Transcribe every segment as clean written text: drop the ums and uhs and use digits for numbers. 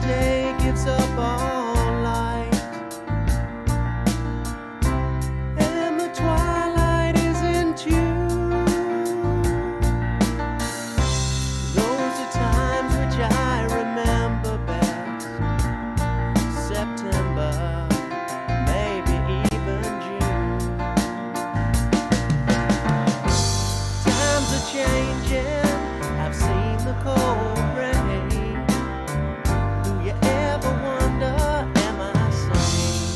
day gives up all light, and the twilight isn't you. Those are times which I remember best. September, maybe even June. Times are changing, I've seen the cold rain. Do you ever wonder, am I sane?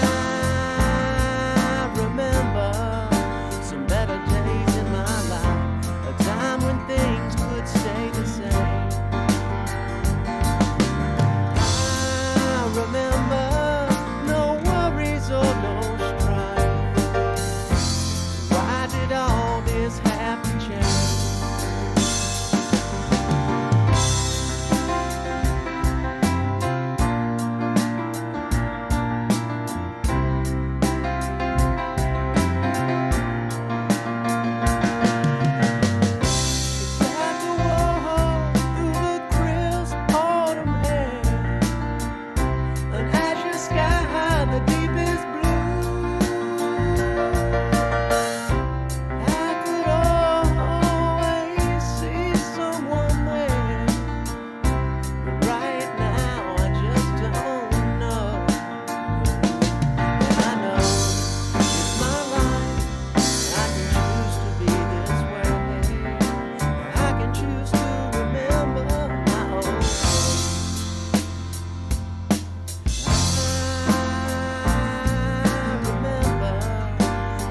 I remember some better days in my life, a time when things could stay the same. I remember no worries or no strife. Why did all this have to change? It's like a walk through the crisp autumn air, an azure sky, the deepest blue. I could always see someone there, but right now I just don't know. And I know it's my life. I can choose to be this way. I can choose to remember my old days. I remember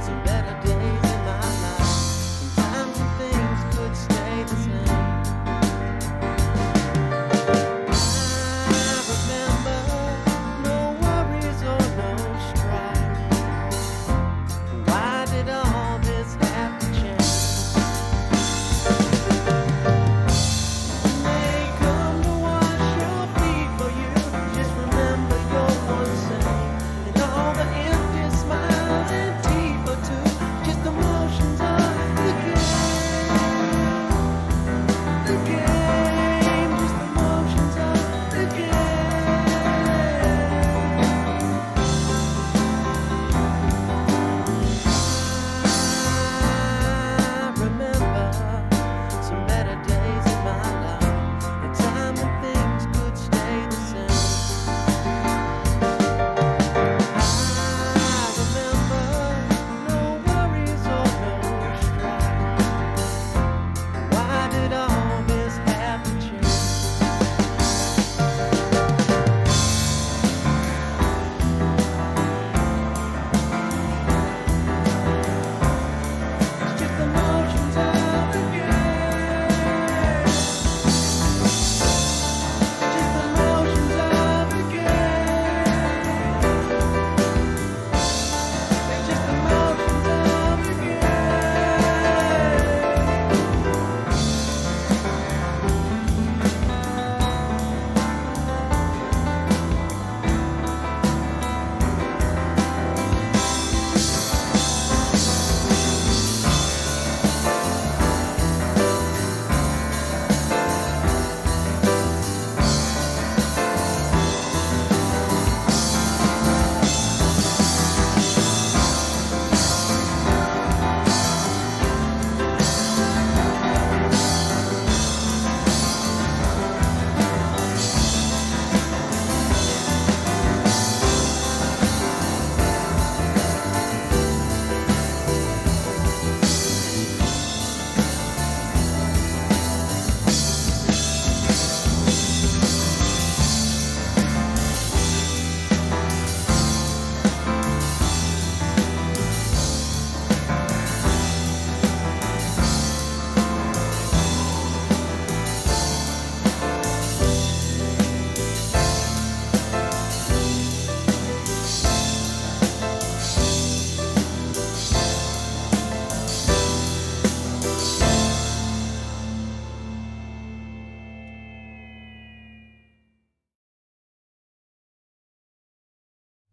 some better days in my life, sometimes when things could stay the same. I remember no worries or no strife. Why did all this have to change? When they come to wash your feet for you, just remember you're one same. And all the empty smiles and teeth for two, just emotions of the game. The game, just emotions of the game. I remember some better days in my life, a time when things could stay the same. I remember no worries or no strife. Why did all this have to change? It's just emotions of the game. Just emotions of the game. It's just emotions of the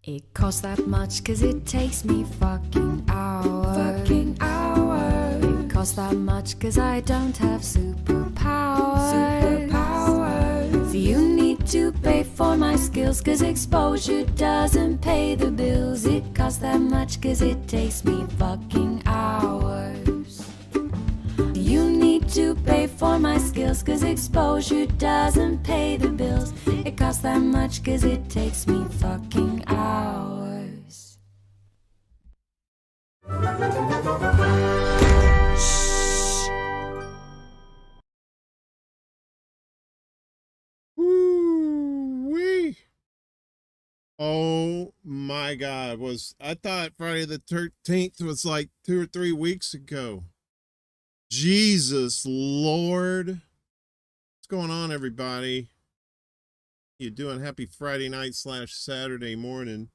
It costs that much 'cause it takes me fucking hours. It costs that much, cause I don't have superpowers. So you need to pay for my skills, cause exposure doesn't pay the bills. It costs that much, cause it takes me fucking hours. You need to pay for my skills, cause exposure doesn't pay the bills. It costs that much, cause it takes me fucking hours. Woo-wee. Oh my God. I thought Friday the 13th was like 2 or 3 weeks ago. Jesus Lord. What's going on, everybody? How you doing? Happy Friday night / Saturday morning.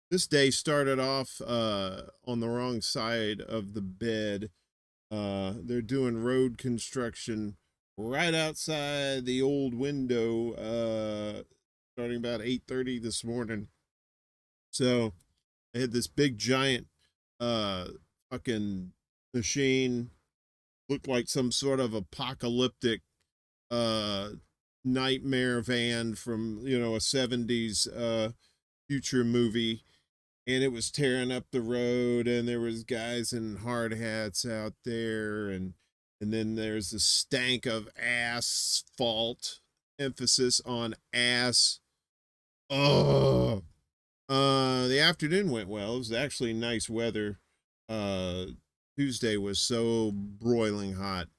This day started off on the wrong side of the bed. They're doing road construction right outside the old window, starting about 8:30 this morning. So I had this big giant fucking machine, looked like some sort of apocalyptic nightmare van from, you know, a 70s future movie, and it was tearing up the road, and there was guys in hard hats out there, and then there's the stank of asphalt, emphasis on ass. Oh, the afternoon went well. It was actually nice weather. Tuesday was so broiling hot.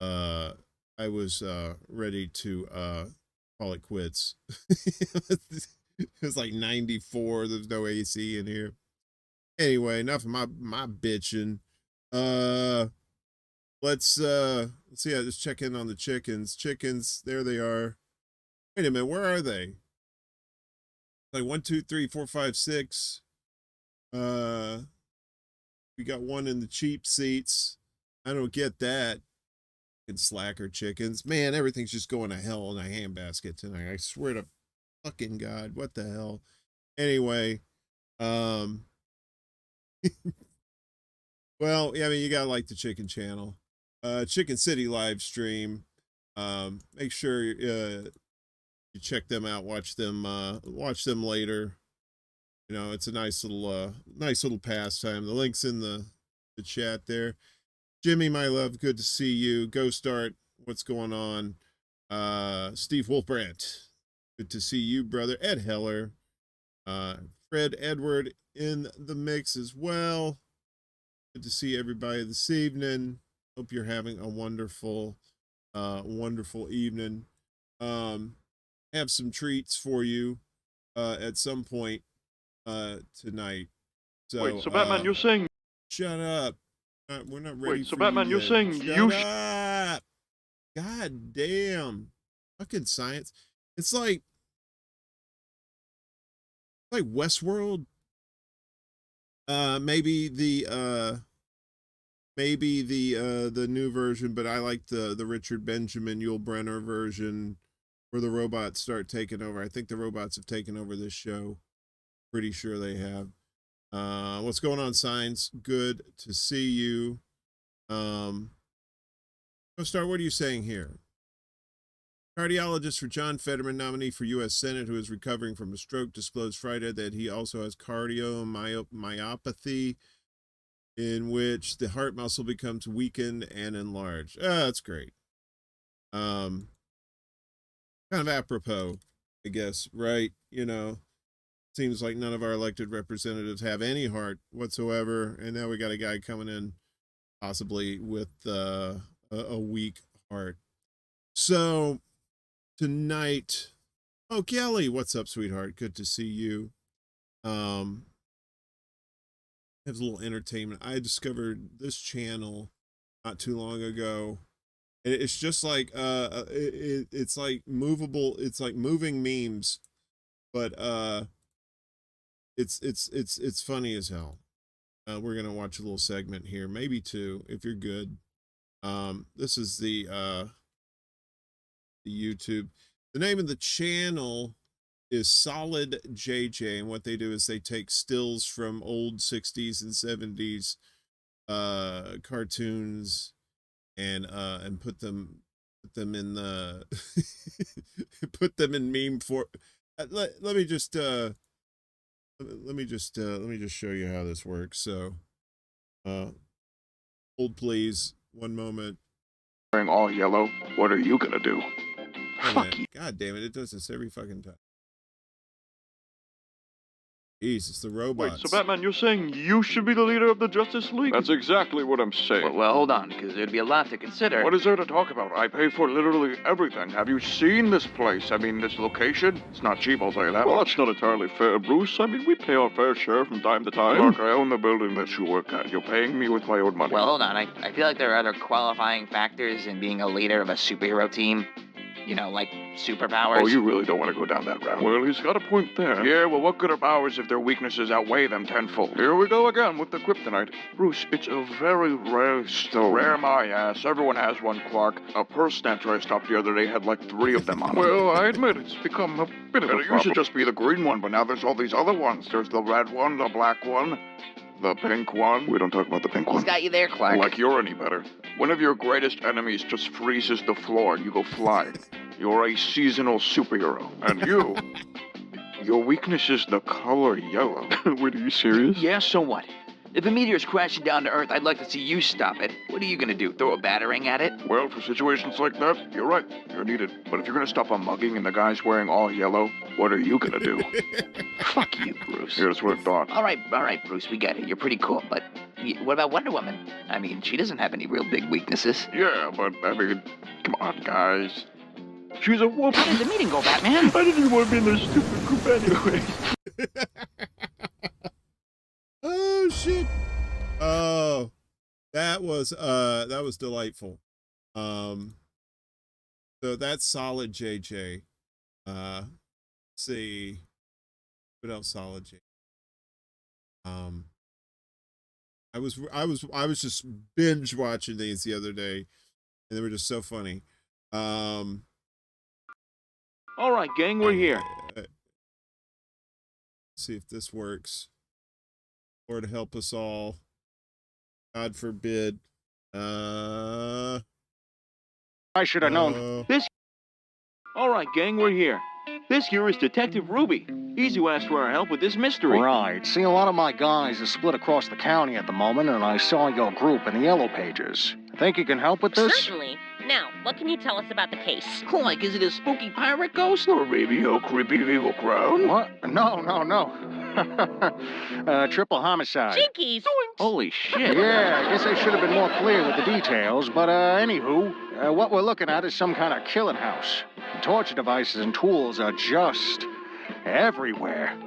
I was ready to call it quits. It was like 94. There's no AC in here. Anyway, enough of my bitching. Let's see. I just check in on the chickens. Chickens, there they are. Wait a minute, where are they? Like 1, 2, 3, 4, 5, 6. We got one in the cheap seats. I don't get that. And slacker chickens. Man, everything's just going to hell in a handbasket tonight. I swear to fucking God, what the hell? Anyway, well, yeah, I mean, you gotta like the chicken channel. Chicken City live stream. Make sure you check them out, watch them later. You know, it's a nice little pastime. The link's in the chat there. Jimmy, my love, good to see you. Ghost Art, what's going on? Steve Wolfbrandt, good to see you, brother. Ed Heller, Fred Edward in the mix as well. Good to see everybody this evening. Hope you're having a wonderful evening. Have some treats for you at some point tonight. So wait, so Batman, you're saying... Shut up. We're not ready Wait, so for Batman, you you're yet. saying Shut you... up. God damn. Fucking science. It's like Westworld. Maybe the new version, but I like the Richard Benjamin Yul Brynner version where the robots start taking over. I think the robots have taken over this show. Pretty sure they have. What's going on, Signs? Good to see you. Star, what are you saying here? Cardiologist for John Fetterman, nominee for U.S. Senate, who is recovering from a stroke, disclosed Friday that he also has cardiomyopathy, in which the heart muscle becomes weakened and enlarged. That's great. Kind of apropos, I guess, right? You know, seems like none of our elected representatives have any heart whatsoever, and now we got a guy coming in possibly with a weak heart. So tonight, oh, Kelly, what's up, sweetheart? Good to see you. Have a little entertainment. I discovered this channel not too long ago. And it's just like it's like movable, it's like moving memes, but it's funny as hell. We're gonna watch a little segment here, maybe two, if you're good. This is the YouTube. The name of the channel is Solid JJ, and what they do is they take stills from old 60s and 70s cartoons and put them in the put them in meme for. Let me just show you how this works. So, hold please, one moment. Wearing all yellow, what are you gonna do? Fuck you. God damn it, it does this every fucking time. Jesus, the robots. Wait, so Batman, you're saying you should be the leader of the Justice League? That's exactly what I'm saying. Well, hold on, because there'd be a lot to consider. What is there to talk about? I pay for literally everything. Have you seen this place? I mean, this location? It's not cheap, I'll tell you that. Well, that's not entirely fair, Bruce. I mean, we pay our fair share from time to time. Look, I own the building that you work at. You're paying me with my own money. Well, hold on. I feel like there are other qualifying factors in being a leader of a superhero team. You know, like superpowers. Oh, you really don't want to go down that route. Well, he's got a point there. Yeah, well, what good are powers if their weaknesses outweigh them tenfold? Here we go again with the kryptonite. Bruce, it's a very rare stone. Rare my ass. Everyone has one, Clark. A purse snatcher I stopped the other day had like 3 of them on it. Well, I admit it's become a bit of a problem. It used to just be the green one, but now there's all these other ones. There's the red one, the black one, the pink one. We don't talk about the pink one. He's got you there, Clark. Like you're any better. One of your greatest enemies just freezes the floor and you go fly. You're a seasonal superhero. And you, your weakness is the color yellow. Wait, are you serious? Yeah, so what? If a meteor's crashing down to Earth, I'd like to see you stop it. What are you gonna do, throw a battering at it? Well, for situations like that, you're right. You're needed. But if you're gonna stop a mugging and the guy's wearing all yellow, what are you gonna do? Fuck you, Bruce. Here's what I thought. All right, Bruce, we get it. You're pretty cool, but what about Wonder Woman? I mean, she doesn't have any real big weaknesses. Yeah, but I mean, come on, guys. She's a woman. How did the meeting go, Batman? I didn't even want to be in this stupid group anyway. Oh shit. Oh, that was delightful. So that's solid, JJ. Let's see what else solid, JJ. I was just binge watching these the other day, and they were just so funny. All right, gang, we're here. Let's see if this works. Lord help us all. God forbid. I should have known. All right, gang, we're here. This here is Detective Ruby. He's who asked for our help with this mystery. Right. See, a lot of my guys are split across the county at the moment, and I saw your group in the Yellow Pages. Think you can help with this? Certainly. Now, what can you tell us about the case? Like, is it a spooky pirate ghost? Or maybe a creepy evil crown? What? No. Triple homicide. Jinkies! Holy shit. Yeah, I guess I should have been more clear with the details, but anywho, what we're looking at is some kind of killing house. The torture devices and tools are just everywhere.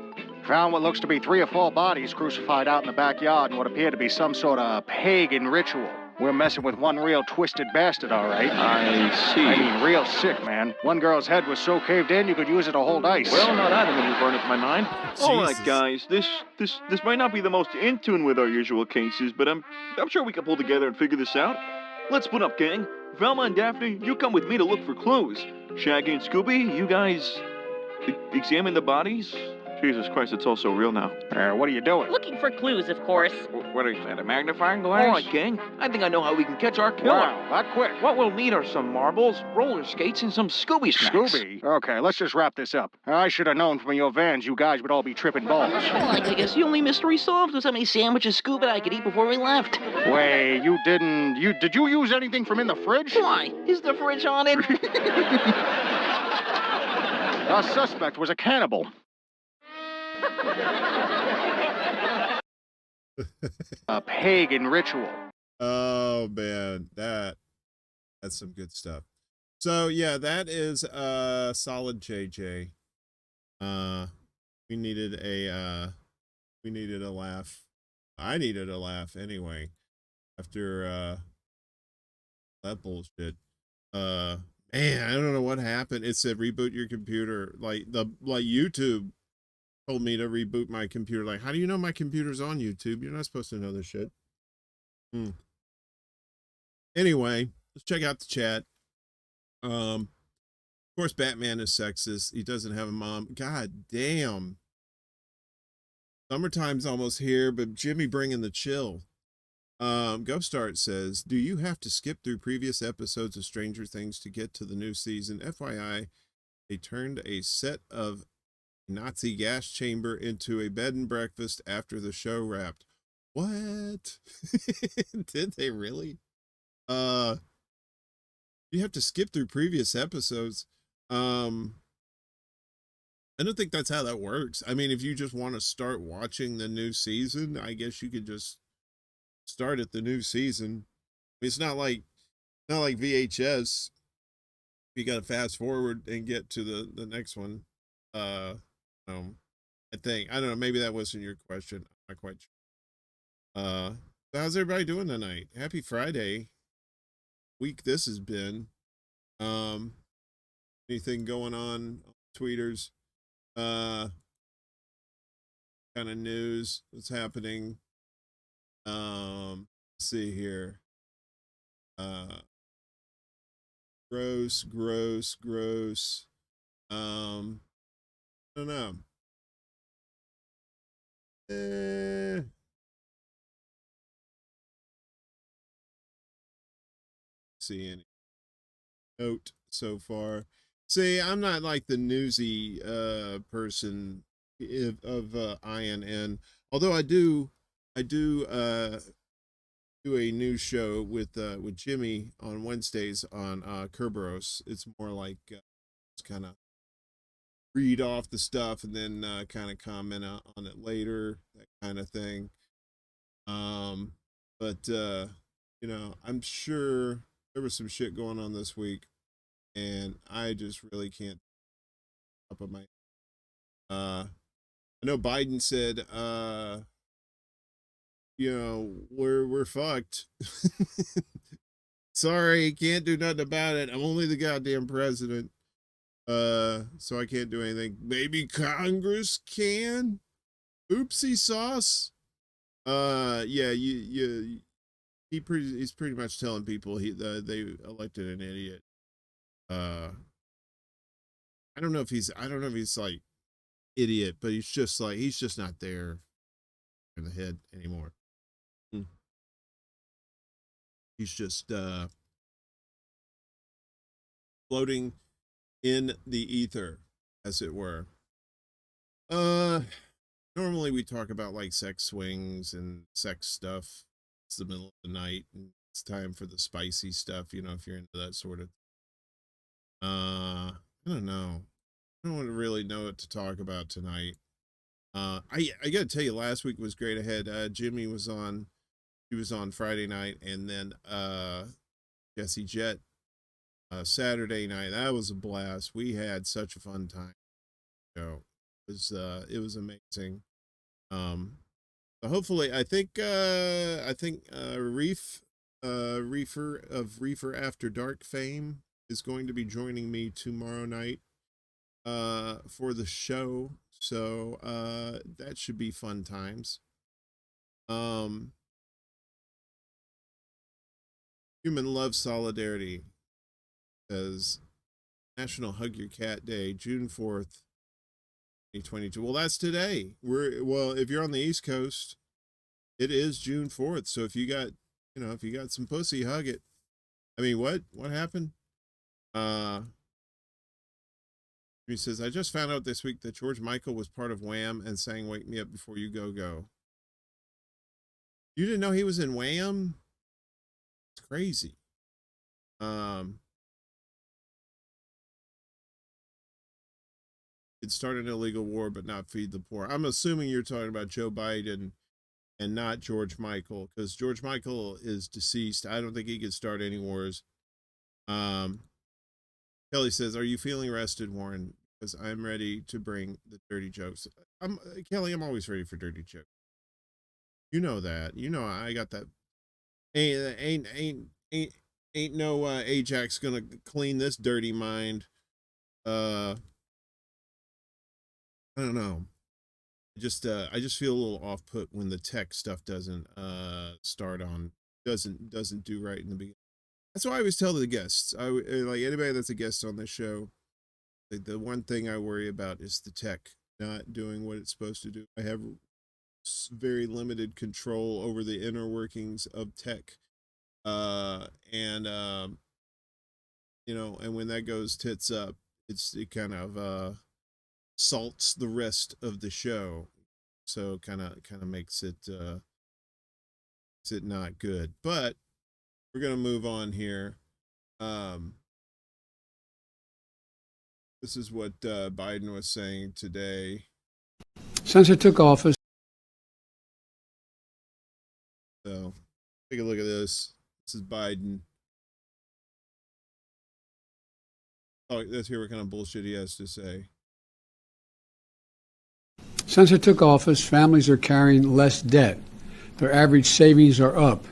Found what looks to be 3 or 4 bodies crucified out in the backyard in what appeared to be some sort of pagan ritual. We're messing with one real twisted bastard, all right. I see. I mean, real sick, man. One girl's head was so caved in you could use it to hold ice. Well, not that image burned into my mind. All right, Jesus. guys, this might not be the most in tune with our usual cases, but I'm sure we can pull together and figure this out. Let's split up, gang. Velma and Daphne, you come with me to look for clues. Shaggy and Scooby, you guys examine the bodies. Jesus Christ, it's all so real now. What are you doing? Looking for clues, of course. What is that, a magnifying glass? All right, gang, I think I know how we can catch our killer. Wow, that quick. What we'll need are some marbles, roller skates, and some Scooby snacks. Scooby? Okay, let's just wrap this up. I should have known from your vans you guys would all be tripping balls. I guess the only mystery solved was how many sandwiches Scuba and I could eat before we left. Wait, did you use anything from in the fridge? Why? Is the fridge haunted? Our suspect was a cannibal. A pagan ritual. Oh man, that's some good stuff. So yeah, that is solid, JJ. We needed a laugh. I needed a laugh anyway after that bullshit. Man, I don't know what happened. It said reboot your computer. Like YouTube told me to reboot my computer. Like, how do you know my computer's on YouTube? You're not supposed to know this shit. Anyway, let's check out the chat. Of course, Batman is sexist. He doesn't have a mom. God damn. Summertime's almost here, but Jimmy bringing the chill. Ghost Art says, do you have to skip through previous episodes of Stranger Things to get to the new season? FYI, they turned a set of Nazi gas chamber into a bed and breakfast after the show wrapped. What? Did they really? You have to skip through previous episodes. I don't think that's how that works. I mean, if you just want to start watching the new season, I guess you could just start at the new season. I mean, it's not like VHS. You got to fast forward and get to the next one. I think, I don't know, maybe that wasn't your question. I'm not quite sure. So how's everybody doing tonight? Happy Friday week this has been. Anything going on tweeters? Kind of news, what's happening? Let's see here. Gross. I don't know. See any note so far. See, I'm not like the newsy person of INN, although I do do a news show with Jimmy on Wednesdays on Kerberos. It's more like it's kind of read off the stuff and then kind of comment on it later, that kind of thing. But you know, I'm sure there was some shit going on this week, and I just really can't up on my. I know Biden said, you know, we're fucked. Sorry, can't do nothing about it. I'm only the goddamn president. So I can't do anything. Maybe Congress can. Oopsie sauce. Yeah, he's pretty much telling people they elected an idiot. I don't know if he's like idiot, but he's just not there in the head anymore. He's just floating in the ether, as it were. Normally we talk about like sex swings and sex stuff. It's the middle of the night and it's time for the spicy stuff, you know, if you're into that sort of I don't know. I don't really know what to talk about tonight. I gotta tell you, last week was great. I had Jimmy was on, he was on Friday night, and then Jesse Jett Saturday night. That was a blast. We had such a fun time. So it was amazing. So hopefully I think Reefer of Reefer After Dark fame is going to be joining me tomorrow night for the show. So that should be fun times. Human Love Solidarity says National Hug Your Cat Day, June 4th, 2022. Well, that's today. Well, if you're on the East Coast, it is June 4th. So if you got, you know, if you got some pussy, hug it. I mean, what happened? He says, I just found out this week that George Michael was part of Wham and sang Wake Me Up Before You Go Go. You didn't know he was in Wham? It's crazy. Could start an illegal war but not feed the poor. I'm assuming you're talking about Joe Biden and not George Michael, because George Michael is deceased. I don't think he could start any wars. Kelly says, are you feeling rested, Warren? Because I'm ready to bring the dirty jokes. Kelly, I'm always ready for dirty jokes. You know that. You know I got that. Ain't no Ajax gonna clean this dirty mind. I don't know. I just feel a little off put when the tech stuff doesn't doesn't do right in the beginning. That's why I always tell the guests. Like anybody that's a guest on this show, the one thing I worry about is the tech not doing what it's supposed to do. I have very limited control over the inner workings of tech. And and when that goes tits up, it kind of salts the rest of the show. So kind of makes it not good. But we're gonna move on here. This is what Biden was saying today. Since I took office, So take a look at this. This is Biden. Oh, let's hear what kind of bullshit he has to say. since I took office, families are carrying less debt. Their average savings are up.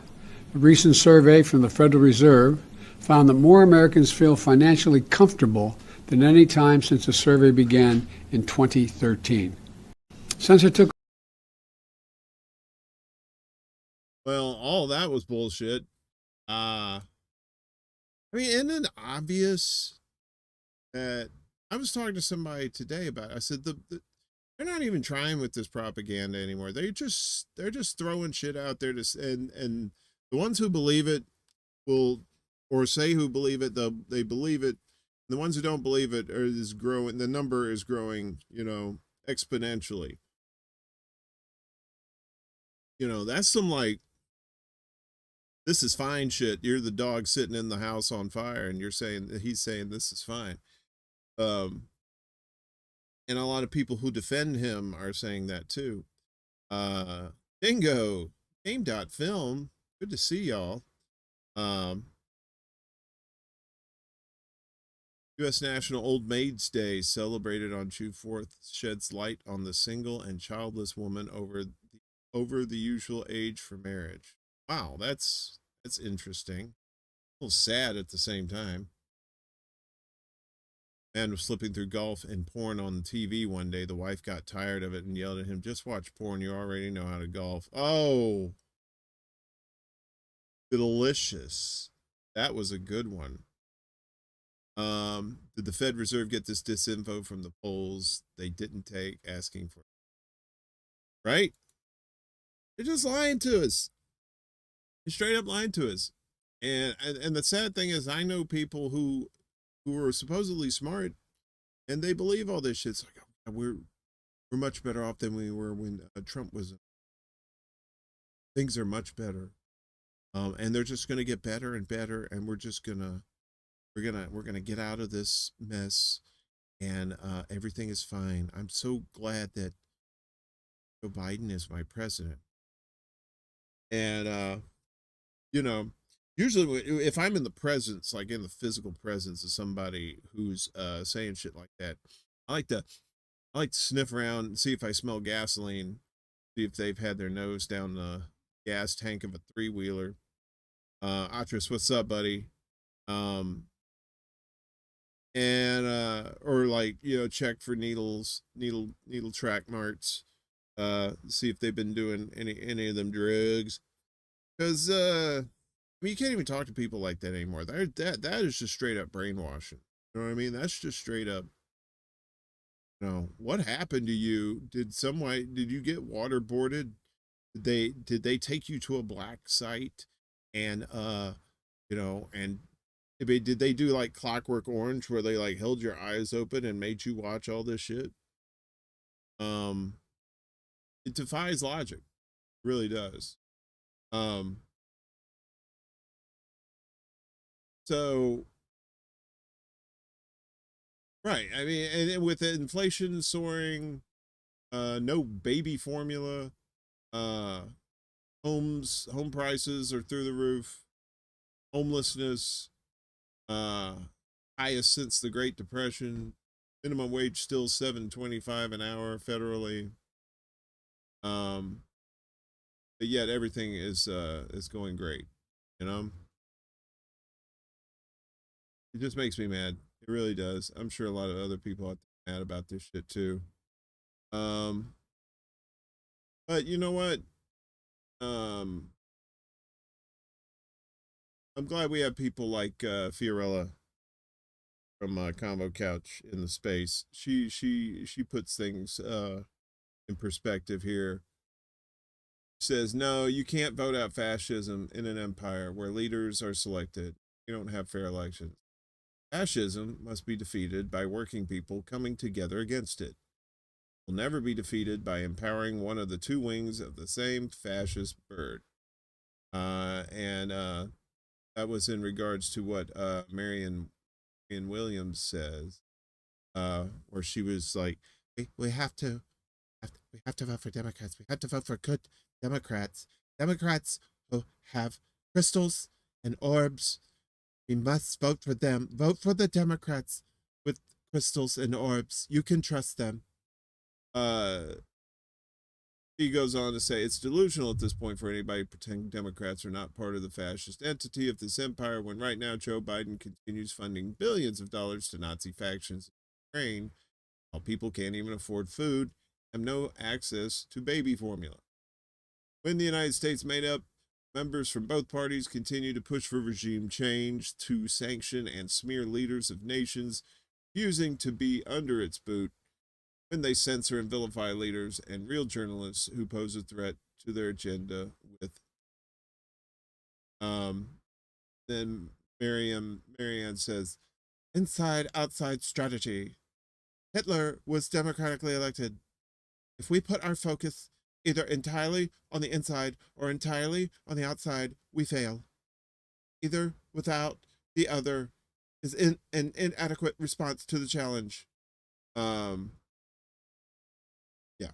A recent survey from the Federal Reserve found that more Americans feel financially comfortable than any time since the survey began in 2013. Since I took Well, all that was bullshit. I mean, isn't it obvious that I was talking to somebody today about it. I said they're not even trying with this propaganda anymore. They're just throwing shit out there and the ones who believe it will, or say who believe it, they believe it. The ones who don't believe it is growing. The number is growing, exponentially. That's some like, this is fine shit. You're the dog sitting in the house on fire, and he's saying this is fine. And a lot of people who defend him are saying that too. Dingo, Game.film. Good to see y'all. U.S. National Old Maids Day, celebrated on June 4th, sheds light on the single and childless woman over the usual age for marriage. Wow, that's interesting. A little sad at the same time. Man was flipping through golf and porn on the TV one day. The wife got tired of it and yelled at him, "Just watch porn. You already know how to golf." Oh, delicious. That was a good one. Did the Fed Reserve get this disinfo from the polls they didn't take, asking for it? Right? They're just lying to us. They're straight up lying to us. And the sad thing is, I know people who are supposedly smart, and they believe all this shit. It's like, oh, we're much better off than we were when Trump was. Things are much better, and they're just going to get better and better, and we're gonna get out of this mess, and everything is fine. I'm so glad that Joe Biden is my president, and usually if I'm in the presence, like in the physical presence of somebody who's saying shit like that, I like to sniff around and see if I smell gasoline, see if they've had their nose down the gas tank of a 3-wheeler. Atris, what's up, buddy? And or like, check for needle track marks, see if they've been doing any of them drugs, because I mean, you can't even talk to people like that anymore. That is just straight up brainwashing. You know what I mean? That's just straight up. What happened to you? Did you get waterboarded? Did they take you to a black site, and and did they do like Clockwork Orange, where they like held your eyes open and made you watch all this shit? It defies logic. It really does. So, right. I mean, and with the inflation soaring, no baby formula, home prices are through the roof, homelessness, highest since the Great Depression, minimum wage still $7.25 an hour federally. But yet everything is going great, It just makes me mad. It really does. I'm sure a lot of other people are mad about this shit too. But you know what? I'm glad we have people like Fiorella from Convo Couch in the space. She puts things in perspective here. says, no, you can't vote out fascism in an empire where leaders are selected. You don't have fair elections. Fascism must be defeated by working people coming together against it. It will never be defeated by empowering one of the two wings of the same fascist bird. And that was in regards to what Marianne Williams says, where she was like, we have to vote for Democrats. We have to vote for good Democrats. Democrats who have crystals and orbs. We must vote for them. Vote for the Democrats with crystals and orbs. You can trust them. He goes on to say, it's delusional at this point for anybody to pretend Democrats are not part of the fascist entity of this empire, when right now Joe Biden continues funding billions of dollars to Nazi factions in Ukraine, while people can't even afford food and have no access to baby formula. When the United States made up, members from both parties continue to push for regime change, to sanction and smear leaders of nations refusing to be under its boot, when they censor and vilify leaders and real journalists who pose a threat to their agenda with. Then Marianne says, inside outside strategy. Hitler was democratically elected. If we put our focus either entirely on the inside or entirely on the outside, we fail. Either without the other is an inadequate response to the challenge. Yeah.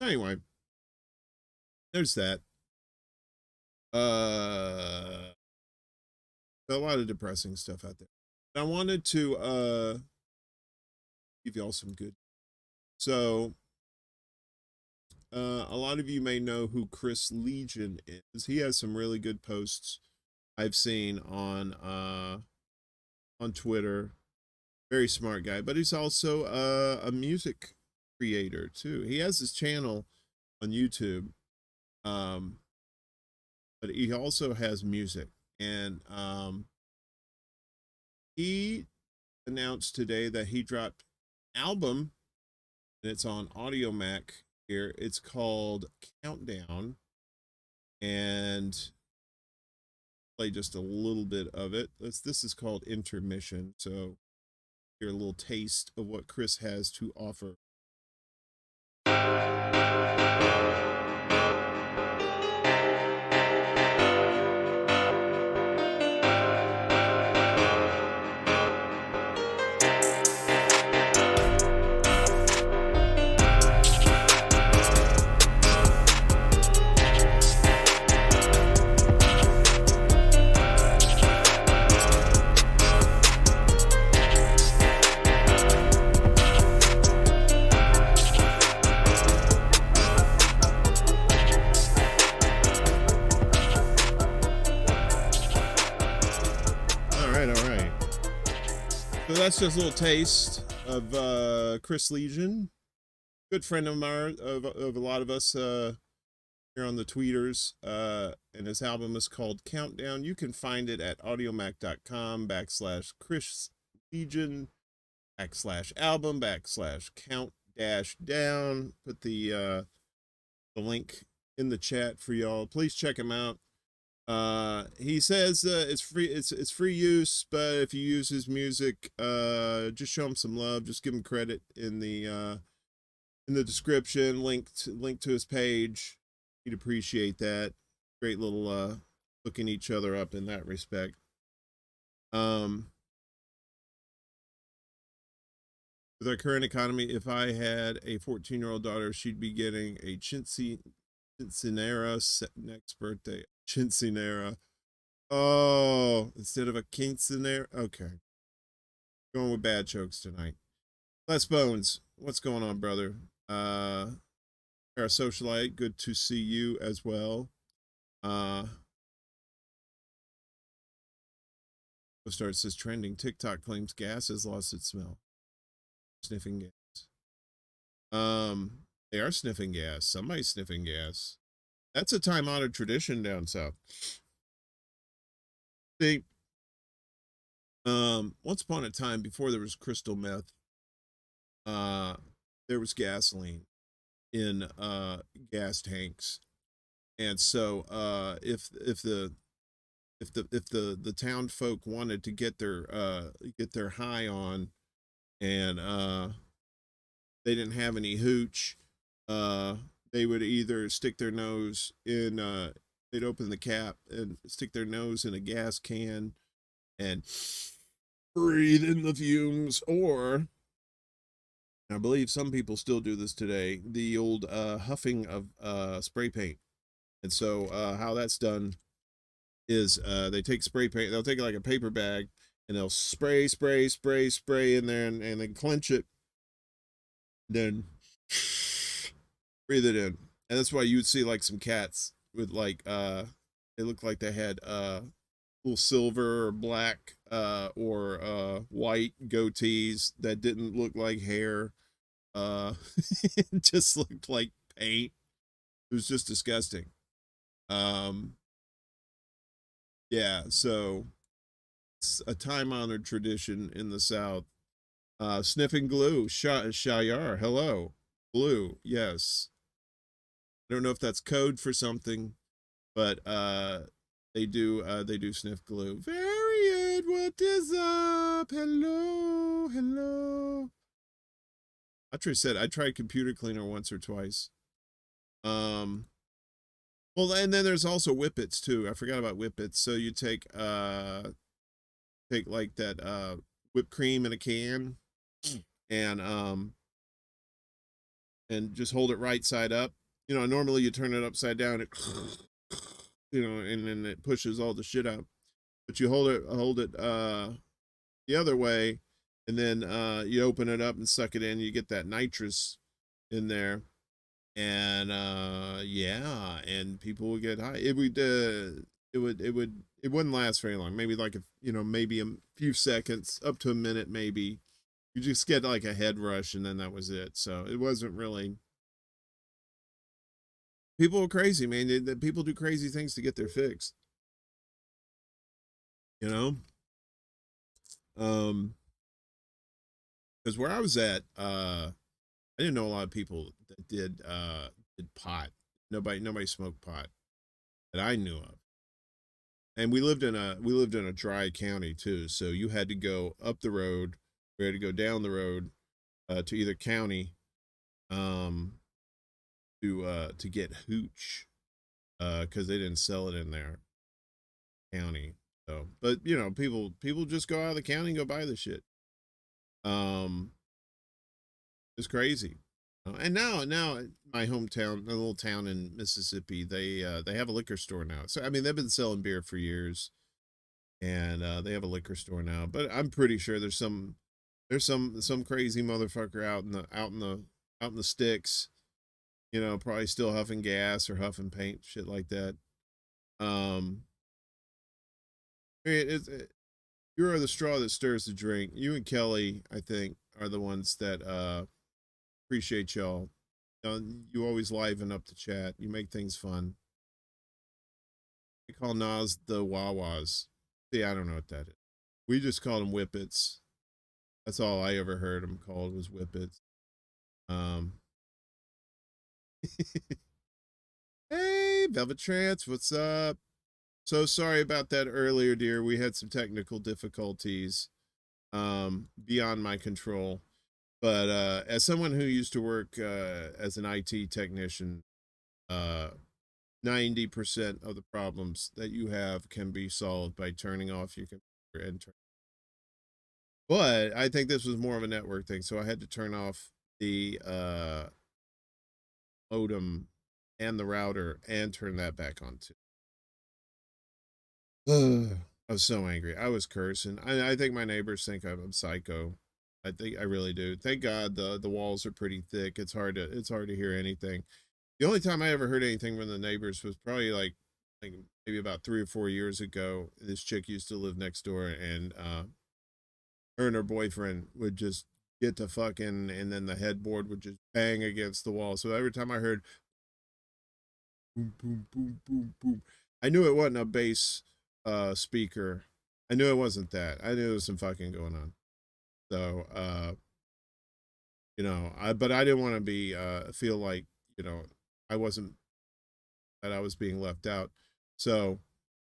Anyway, there's that. A lot of depressing stuff out there. I wanted to give y'all some good. So a lot of you may know who Kris Legion is. He has some really good posts I've seen on Twitter. Very smart guy, but he's also a music creator too. He has his channel on YouTube, but he also has music, and he announced today that he dropped an album, and it's on Audio Mac here. It's called Countdown, and play just a little bit of it. This is called Intermission, so hear a little taste of what Kris has to offer. That's just a little taste of Kris Legion, good friend of mine, of a lot of us here on the tweeters, and his album is called Countdown. You can find it at audiomac.com/Kris Legion /album /count-down. Put the link in the chat for y'all. Please check him out. He says it's free use, but if you use his music, just show him some love. Just give him credit in the description. Link to his page. He'd appreciate that. Great little hooking each other up in that respect. With our current economy, if I had a 14-year-old daughter, she'd be getting a quinceanera next birthday. Quinceanera. Oh, instead of a quinceanera. Okay. Going with bad jokes tonight. Les Bones, what's going on, brother? Our socialite, good to see you as well. Start says trending. TikTok claims gas has lost its smell. Sniffing gas. They are sniffing gas. Somebody's sniffing gas. That's a time-honored tradition down south. See, once upon a time, before there was crystal meth, there was gasoline in gas tanks, And so if the town folk wanted to get their high on, and they didn't have any hooch, uh they would either stick their nose in they'd open the cap and stick their nose in a gas can and breathe in the fumes, or I believe some people still do this today, the old huffing of spray paint. And so how that's done is they take spray paint, they'll take like a paper bag and they'll spray in there, and then clench it, then breathe it in. And that's why you would see like some cats with like they look like they had little silver or black or white goatees that didn't look like hair. It just looked like paint. It was just disgusting. Yeah, so it's a time-honored tradition in the South. Sniffing glue, Shayar, hello. Glue, yes. I don't know if that's code for something, but they do sniff glue. Varied, what is up? Hello, hello. Atre said I tried computer cleaner once or twice. Well, and then there's also whippets too. I forgot about whippets. So you take like that whipped cream in a can, and just hold it right side up. You know, normally you turn it upside down, it and then it pushes all the shit out. But you hold it the other way, and then you open it up and suck it in. You get that nitrous in there, and yeah, and people would get high. It wouldn't last very long. Maybe like maybe a few seconds, up to a minute, maybe. You just get like a head rush, and then that was it. So it wasn't really. People are crazy, man. People do crazy things to get their fix. You know, because where I was at, I didn't know a lot of people that did pot. Nobody smoked pot that I knew of. And we lived in a dry county too, so you had to go up the road, we had to go down the road to either county to get hooch because they didn't sell it in their county. So, but people just go out of the county and go buy the shit. It's crazy. And now my hometown, a little town in Mississippi, they have a liquor store now. So I mean, they've been selling beer for years, and they have a liquor store now. But I'm pretty sure there's some crazy motherfucker out in the sticks, probably still huffing gas or huffing paint, shit like that. You are the straw that stirs the drink. You and Kelly, I think, are the ones that appreciate y'all. You always liven up the chat. You make things fun. We call Nas the Wawas. See, I don't know what that is. We just called them whippets. That's all I ever heard them called was whippets. Hey, Velvet Trance, what's up? So sorry about that earlier, dear. We had some technical difficulties beyond my control. But as someone who used to work as an IT technician, 90% of the problems that you have can be solved by turning off your computer and turn. But I think this was more of a network thing, so I had to turn off the modem and the router and turn that back on too. I was so angry. I was cursing. I think my neighbors think I'm psycho. I think I really do. Thank God the walls are pretty thick. It's hard to hear anything. The only time I ever heard anything from the neighbors was probably like maybe about 3 or 4 years ago. This chick used to live next door, and her and her boyfriend would just get to fucking, and then the headboard would just bang against the wall. So every time I heard boom, boom, boom, boom, boom, I knew it wasn't a bass speaker. I knew it wasn't that. I knew there was some fucking going on. So but I didn't want to be feel like I wasn't that I was being left out. So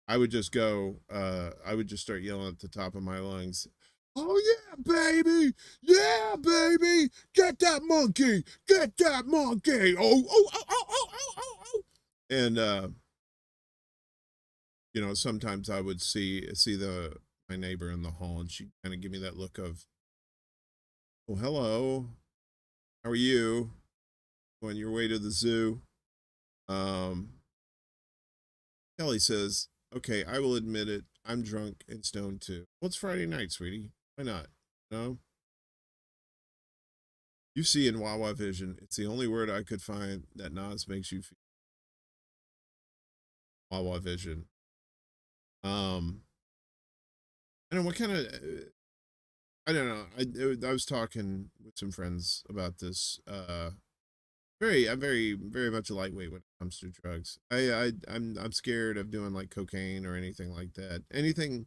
I would just go, I would just start yelling at the top of my lungs, "Oh yeah, baby! Yeah, baby! Get that monkey! Get that monkey! Oh, oh, oh, oh, oh, oh, oh, oh!" And you know, sometimes I would see my neighbor in the hall, and she'd kind of give me that look of, "Oh, hello. How are you? On your way to the zoo?" Um, Kelly says, "Okay, I will admit it. I'm drunk and stoned too." Well, it's Friday night, sweetie. Why not? No? You see in Wawa Vision, it's the only word I could find that Nas makes you feel. Wawa Vision. I don't know what kind of, I don't know. I was talking with some friends about this. I'm very much a lightweight when it comes to drugs. I'm scared of doing like cocaine or anything like that. Anything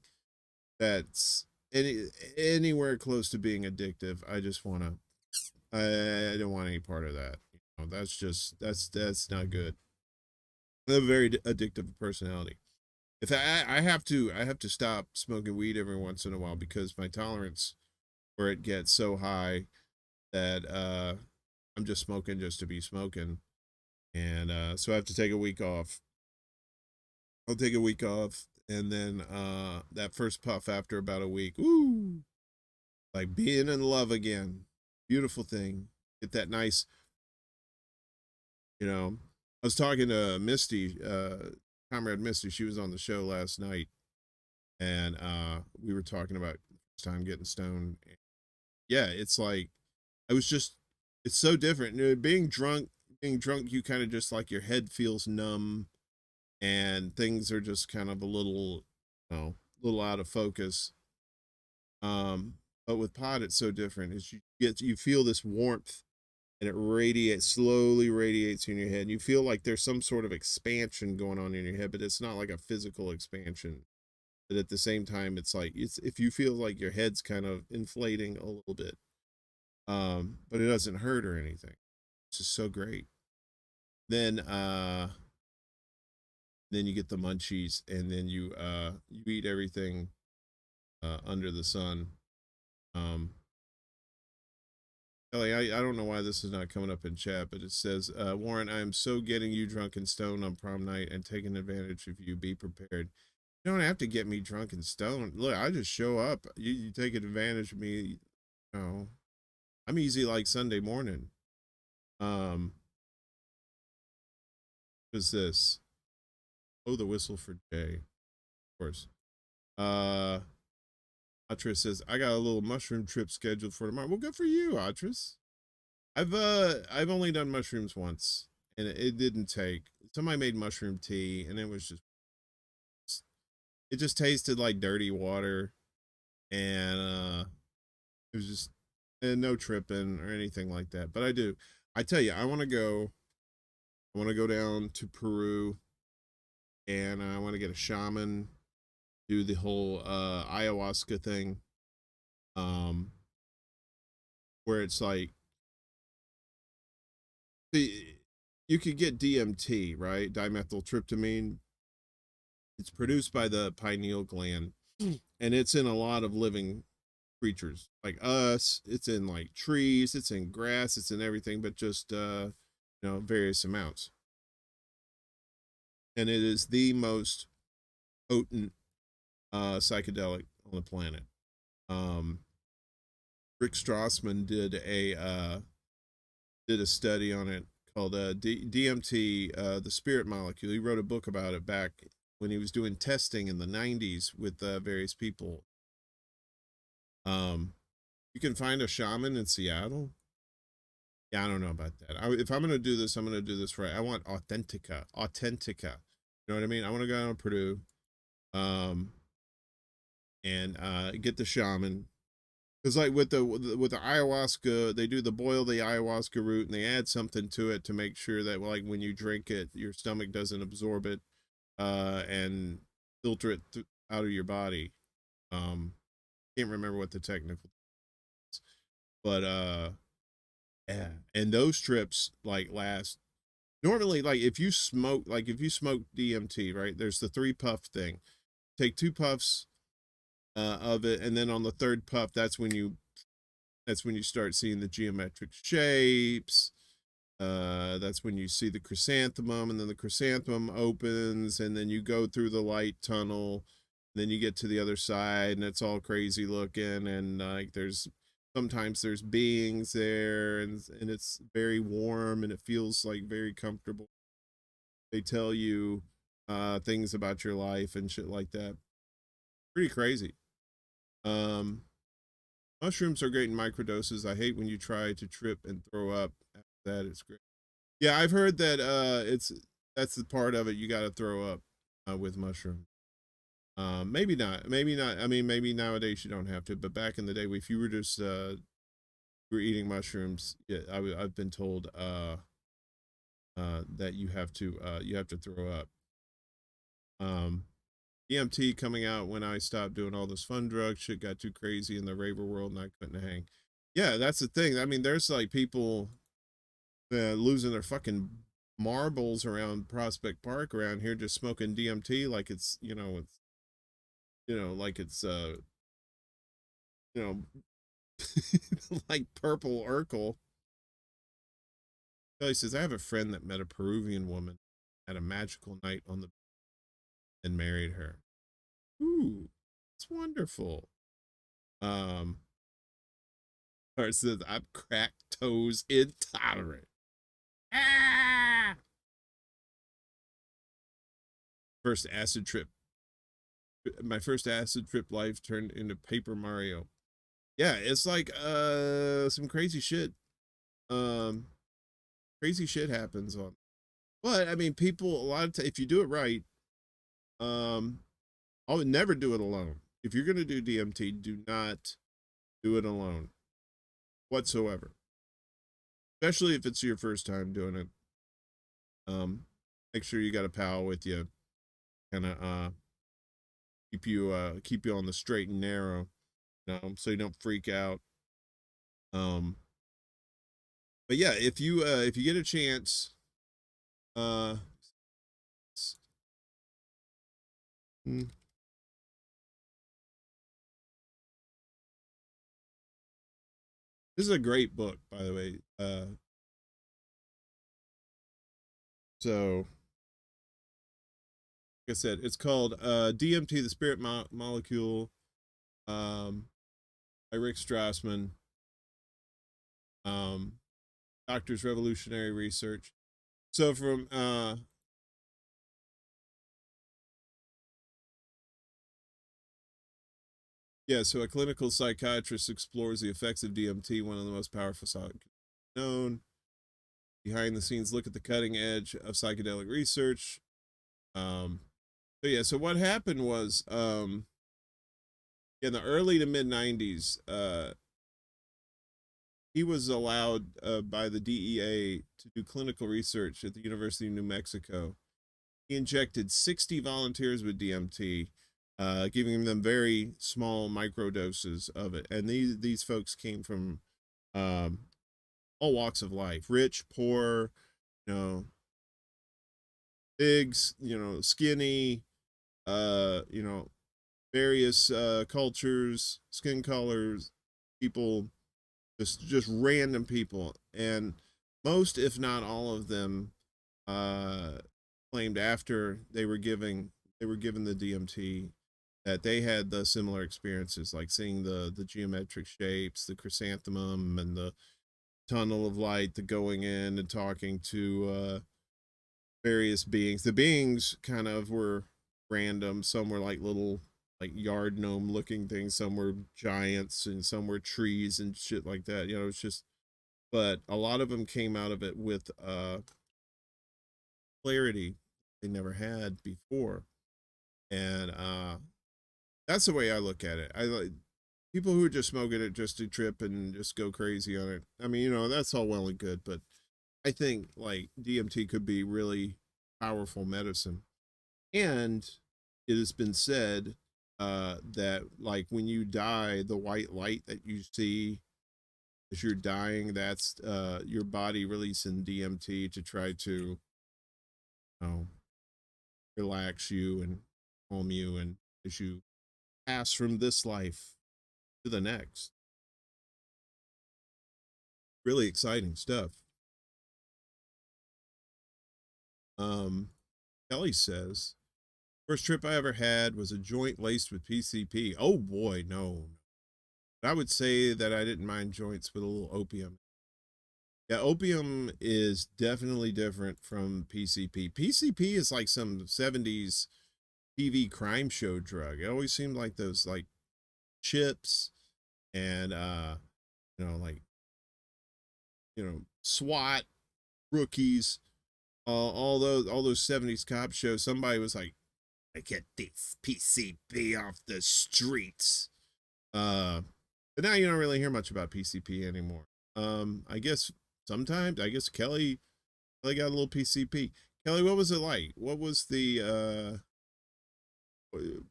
that's anywhere close to being addictive. I just want to. I don't want any part of that. You know, that's not good. I have a very addictive personality. If I have to stop smoking weed every once in a while because my tolerance where it gets so high that I'm just smoking just to be smoking. And so I have to take a week off. I'll take a week off, and then that first puff after about a week, woo, like being in love again. Beautiful thing. Get that nice, you know. I was talking to Misty, Comrade Misty. She was on the show last night, and we were talking about first time getting stoned. Yeah, it's like it's so different. You know, being drunk, you kind of just like your head feels numb, and things are just kind of a little, you know, a little out of focus. But with pot, it's so different. Is you feel this warmth, and it slowly radiates in your head. You feel like there's some sort of expansion going on in your head, but it's not like a physical expansion. But at the same time, it's like if you feel like your head's kind of inflating a little bit, but it doesn't hurt or anything. It's just so great. Then you get the munchies, and then you eat everything under the sun. Ellie, I don't know why this is not coming up in chat, but it says, Warren, I am so getting you drunk and stoned on prom night and taking advantage of you. Be prepared. You don't have to get me drunk and stoned. Look, I just show up. You take advantage of me. You know, I'm easy like Sunday morning. What's this? Oh, the whistle for Jay, of course. Atris says, I got a little mushroom trip scheduled for tomorrow. Well, good for you, Atris. I've only done mushrooms once, and it didn't take. Somebody made mushroom tea, and it just tasted like dirty water, and it was just and no tripping or anything like that. But I tell you, I want to go down to Peru, and I want to get a shaman, do the whole ayahuasca thing, where it's like you could get DMT, right? Dimethyltryptamine. It's produced by the pineal gland, and it's in a lot of living creatures like us. It's in like trees, it's in grass, it's in everything, but just various amounts. And it is the most potent psychedelic on the planet. Rick Strassman did a study on it called DMT, the spirit molecule. He wrote a book about it back when he was doing testing in the 90s with various people. You can find a shaman in Seattle. Yeah, I don't know about that. If I'm going to do this, I'm going to do this right. I want authentica. You know what I mean? I want to go down to Purdue, and get the shaman. Because like with the ayahuasca, they do boil the ayahuasca root, and they add something to it to make sure that like when you drink it, your stomach doesn't absorb it and filter it out of your body. Can't remember what the technical is, but yeah. And those trips like last normally, like if you smoke DMT, right? There's the 3-puff thing. Take 2 puffs of it, and then on the 3rd puff, that's when you start seeing the geometric shapes. That's when you see the chrysanthemum, and then the chrysanthemum opens, and then you go through the light tunnel, and then you get to the other side, and it's all crazy looking, and like sometimes there's beings there, and it's very warm, and it feels like very comfortable. They tell you things about your life and shit like that. Pretty crazy. Mushrooms are great in microdoses. I hate when you try to trip and throw up. After that, it's great. Yeah, I've heard that that's the part of it, you got to throw up with mushrooms. Maybe not. I mean, maybe nowadays you don't have to, but back in the day, if you were just were eating mushrooms, yeah, I've been told that you have to throw up. DMT coming out when I stopped doing all this fun drugs. Shit got too crazy in the raver world, and I couldn't hang. Yeah, that's the thing. I mean, there's like people losing their fucking marbles around Prospect Park around here, just smoking DMT like it's like purple Urkel. He says, I have a friend that met a Peruvian woman at a magical night on the and married her. Ooh, it's wonderful. Or it says, I'm lactose intolerant. Ah! First acid trip. My first acid trip life turned into Paper Mario. Yeah, it's like some crazy shit. Crazy shit happens on. But I mean, people a lot of if you do it right, I would never do it alone. If you're gonna do DMT, do not do it alone whatsoever. Especially if it's your first time doing it. Make sure you got a pal with you, kind of keep you on the straight and narrow, so you don't freak out. But yeah, if you get a chance, this is a great book, by the way. So, like I said, it's called DMT, the Spirit Molecule, by Rick Strassman. Doctor's Revolutionary Research. So from so a clinical psychiatrist explores the effects of DMT, one of the most powerful psychedelics known. Behind the scenes look at the cutting edge of psychedelic research. So what happened was in the early to mid 90s, he was allowed by the DEA to do clinical research at the University of New Mexico. He injected 60 volunteers with DMT, giving them very small micro doses of it. And these folks came from all walks of life, rich, poor, big, skinny, various cultures, skin colors, people, just random people. And most, if not all of them, claimed after they were given the DMT that they had the similar experiences, like seeing the geometric shapes, the chrysanthemum, and the tunnel of light, the going in and talking to various beings. The beings kind of were random. Some were like little yard gnome looking things, some were giants, and some were trees and shit like that. It's just, but a lot of them came out of it with clarity they never had before. And that's the way I look at it. I like people who are just smoking it just to trip and just go crazy on it. I mean, that's all well and good, but I think like DMT could be really powerful medicine. And it has been said that like when you die, the white light that you see as you're dying, that's your body releasing DMT to try to know, relax you and calm you, and as you pass from this life to the next. Really exciting stuff. Kelly says, first trip I ever had was a joint laced with PCP. Oh boy, no. I would say that I didn't mind joints with a little opium. Yeah, opium is definitely different from PCP. PCP is like some 70s TV crime show drug. It always seemed like those like chips and like SWAT rookies, all those 70s cop shows. Somebody was like, I get this PCP off the streets. But now you don't really hear much about PCP anymore. I guess sometimes, Kelly got a little PCP. Kelly, what was it like? What was the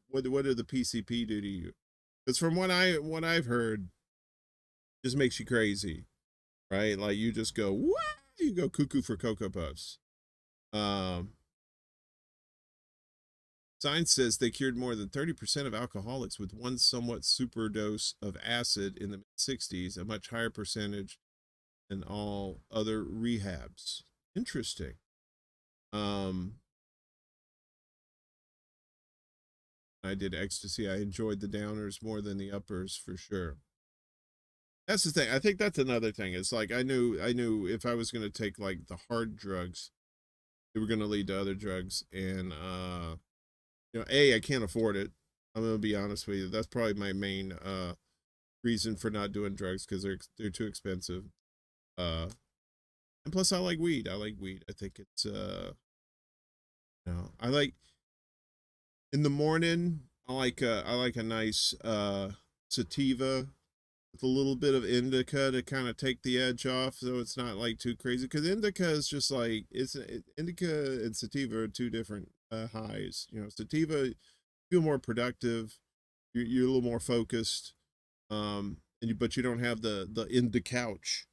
what did the PCP do to you? Because from what I've heard, just makes you crazy, right? Like you just go, what? You go cuckoo for Cocoa Puffs. Science says they cured more than 30% of alcoholics with one somewhat super dose of acid in the mid-60s, a much higher percentage than all other rehabs. Interesting. I did ecstasy. I enjoyed the downers more than the uppers for sure. That's the thing. I think that's another thing. It's like I knew if I was going to take like the hard drugs, they were going to lead to other drugs, and I can't afford it. I'm going to be honest with you. That's probably my main reason for not doing drugs, because they're too expensive. And plus I like weed. I think it's I like in the morning, I like a nice sativa with a little bit of indica to kind of take the edge off, so it's not like too crazy, because indica is just like indica and sativa are two different highs. Sativa, you feel more productive, you're a little more focused, but you don't have the in the couch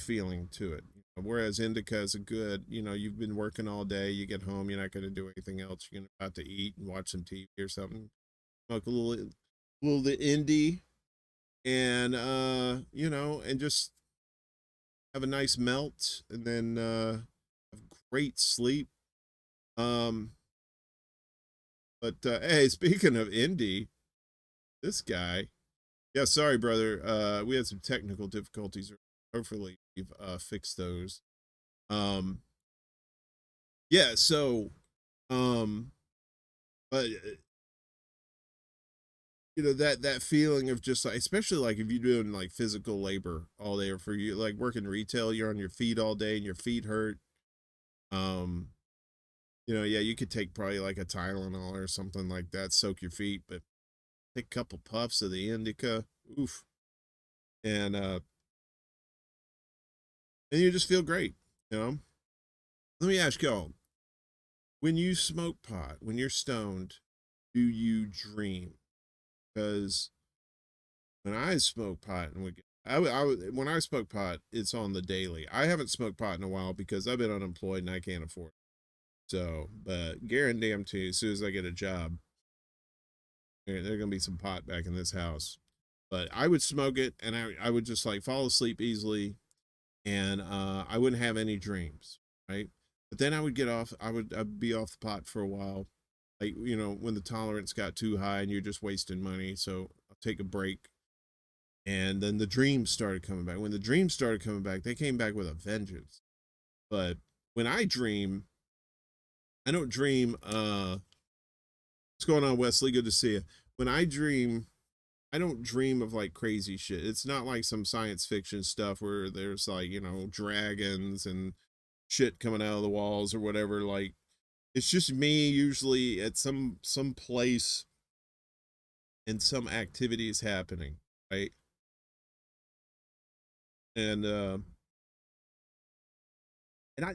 feeling to it. Whereas indica is a good, you've been working all day, you get home, you're not going to do anything else, you're going to have to eat and watch some TV or something, smoke a little the indie, and and just have a nice melt, and then have great sleep. But hey, speaking of indie, this guy, yeah, sorry brother, we had some technical difficulties. Hopefully we've fixed those. Yeah, so but that feeling of just like, especially like if you're doing like physical labor all day, or for you like working retail, you're on your feet all day and your feet hurt. Yeah, you could take probably like a Tylenol or something like that, soak your feet, but take a couple puffs of the indica, oof, and you just feel great. Let me ask y'all, when you smoke pot, when you're stoned, do you dream? Because when I smoke pot, and when I smoke pot, it's on the daily. I haven't smoked pot in a while because I've been unemployed and I can't afford it. So, but guarantee, as soon as I get a job, there's gonna be some pot back in this house. But I would smoke it, and I would just like fall asleep easily, and I wouldn't have any dreams, right? But then I would get off. I'd be off the pot for a while, like when the tolerance got too high and you're just wasting money. So I'll take a break, and then the dreams started coming back. When the dreams started coming back, they came back with a vengeance. But when I dream, I don't dream. What's going on, Wesley? Good to see you. When I dream, I don't dream of like crazy shit. It's not like some science fiction stuff where there's like, dragons and shit coming out of the walls or whatever. Like, it's just me usually at some place, and some activity is happening, right? And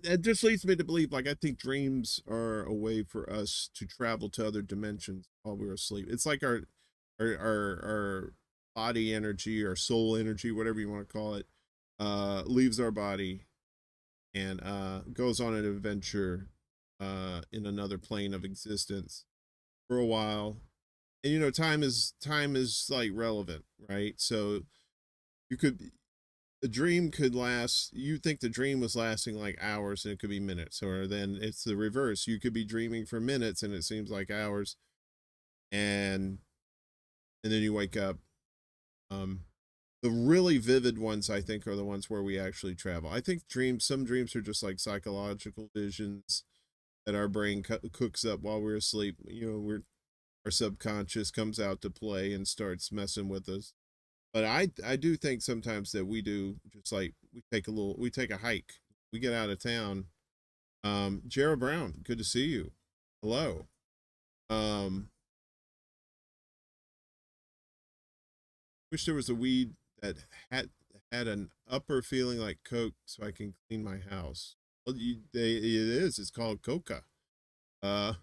it just leads me to believe, like, I think dreams are a way for us to travel to other dimensions while we're asleep. It's like our body energy, or soul energy, whatever you want to call it, leaves our body and goes on an adventure in another plane of existence for a while. And you know, time is like relevant, right? So you could the dream could last, you think the dream was lasting like hours and it could be minutes, or then it's the reverse. You could be dreaming for minutes and it seems like hours, and then you wake up. Um the really vivid ones I think are the ones where we actually travel. I think some dreams are just like psychological visions that our brain cooks up while we're asleep. You know, our subconscious comes out to play and starts messing with us. But I do think sometimes that we do just like we take a hike. We get out of town. Jared Brown, good to see you. Hello. Um Wish there was a weed that had an upper feeling like coke so I can clean my house. Well, it is. It's called coca. Uh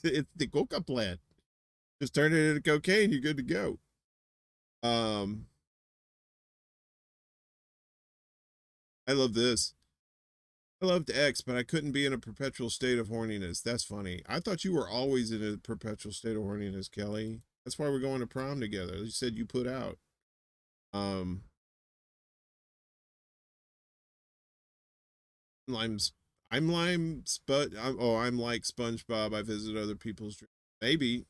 it's the coca plant. Just turn it into cocaine, you're good to go. Um I love this. I loved X, but I couldn't be in a perpetual state of horniness. That's funny. I thought you were always in a perpetual state of horniness, Kelly. That's why we're going to prom together. You said you put out. Um, Lime's. I'm Lime, but I'm like SpongeBob. I visit other people's dreams. Maybe,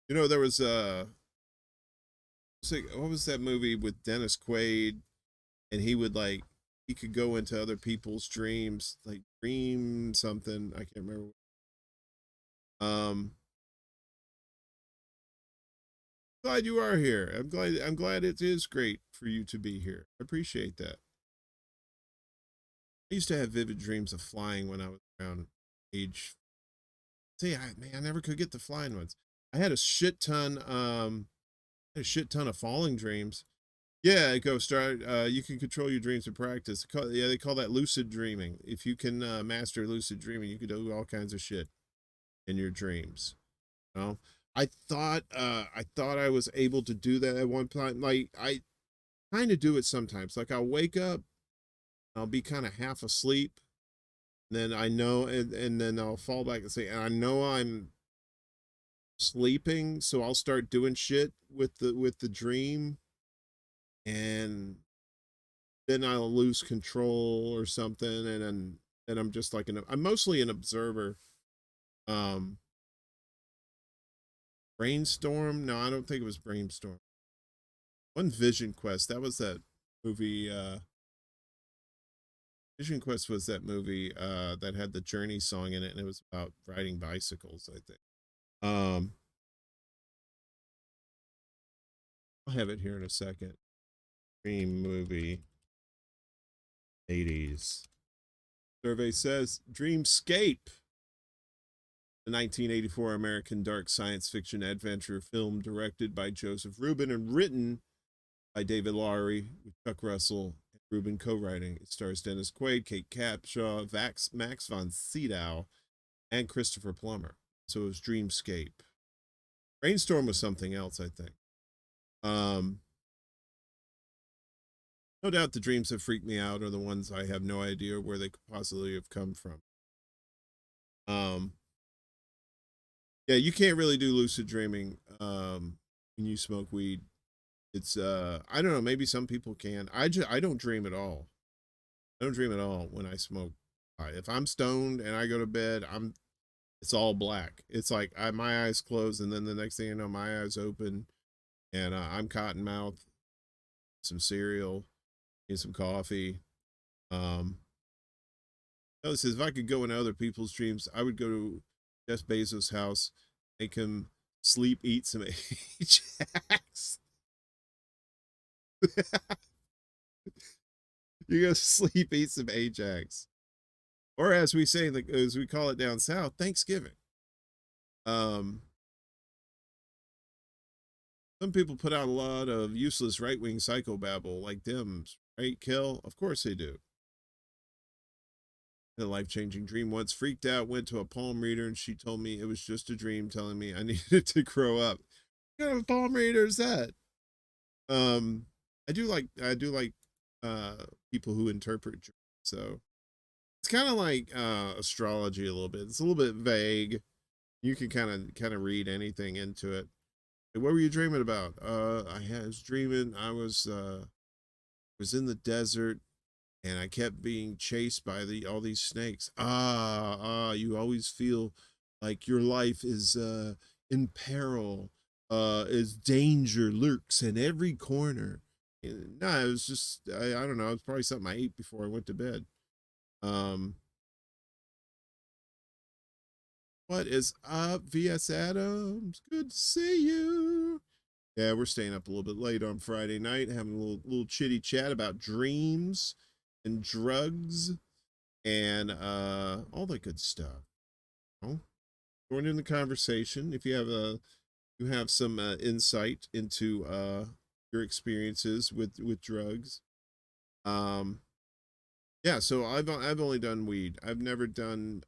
you know, there was what was that movie with Dennis Quaid, and he could go into other people's dreams, like dream something. I can't remember. Um, Glad you are here. I'm glad it is great for you to be here. I appreciate that. I used to have vivid dreams of flying when I was around age. See, I never could get the flying ones. I had a shit ton of falling dreams. Yeah, go start. You can control your dreams in practice. They call that lucid dreaming. If you can master lucid dreaming, you can do all kinds of shit in your dreams. You know, I thought I was able to do that at one time. Like I kind of do it sometimes. Like I'll wake up, I'll be kind of half asleep, and then I know, and then I'll fall back and say, and I know I'm sleeping, so I'll start doing shit with the dream, and then I'll lose control or something, and then I'm just like I'm mostly an observer. Um, Brainstorm? No, I don't think it was Brainstorm. One Vision Quest. That was that movie. Vision Quest was that movie that had the Journey song in it, and it was about riding bicycles, I think. Um, I'll have it here in a second. Dream movie 80s. Survey says Dreamscape. The 1984 American dark science fiction adventure film directed by Joseph Rubin and written by David Lowery with Chuck Russell and Rubin co-writing. It stars Dennis Quaid, Kate Capshaw, Max von Sydow, and Christopher Plummer. So it was Dreamscape. Brainstorm was something else, I think. No doubt the dreams that freak me out are the ones I have no idea where they could possibly have come from. Yeah, you can't really do lucid dreaming when you smoke weed. It's I don't know, maybe some people can. I don't dream at all. I don't dream at all when I smoke. If I'm stoned and I go to bed, it's all black. It's like my eyes close, and then the next thing you know, my eyes open, and I'm cottonmouth, some cereal, and some coffee. This says if I could go into other people's dreams, I would go to Jeff Bezos' house, make him sleep, eat some Ajax. You go sleep, eat some Ajax, or as we say, as we call it down south, Thanksgiving. Some people put out a lot of useless right-wing psychobabble like Dems, right, Kill? Of course they do. A life-changing dream once, freaked out, went to a palm reader, and she told me it was just a dream telling me I needed to grow up. What kind of palm reader is that? I do like people who interpret dreams, so It's kind of like astrology a little bit. It's a little bit vague. You can kind of read anything into it. What were you dreaming about? I was dreaming I was in the desert and I kept being chased by all these snakes. You always feel like your life is in peril. As danger lurks in every corner. No, it was just I don't know. It was probably something I ate before I went to bed. Um, what is up, VS Adams? Good to see you. Yeah, we're staying up a little bit late on Friday night, having a little chitty chat about dreams and drugs and all that good stuff. Oh, join in the conversation if you have some insight into your experiences with drugs. Yeah, so I've only done weed. I've never done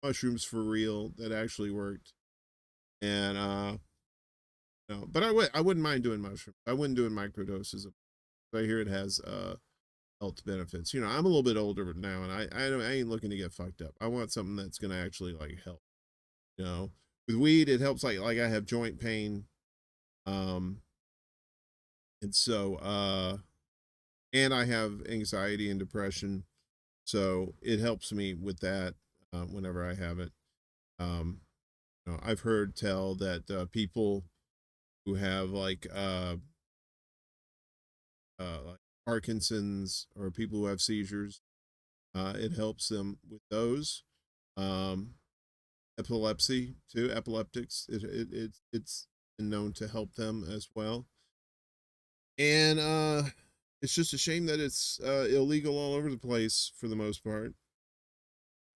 mushrooms for real that actually worked. And no, but I wouldn't mind doing mushrooms. I wouldn't do microdoses of. I hear it has health benefits. You know, I'm a little bit older now, and I ain't looking to get fucked up. I want something that's gonna actually like help. You know, with weed it helps like I have joint pain, and so and I have anxiety and depression, so it helps me with that whenever I have it. You know, I've heard tell that people who have like Parkinson's or people who have seizures, it helps them with those. Um, Epilepsy too, epileptics, it's been known to help them as well. And it's just a shame that it's illegal all over the place for the most part.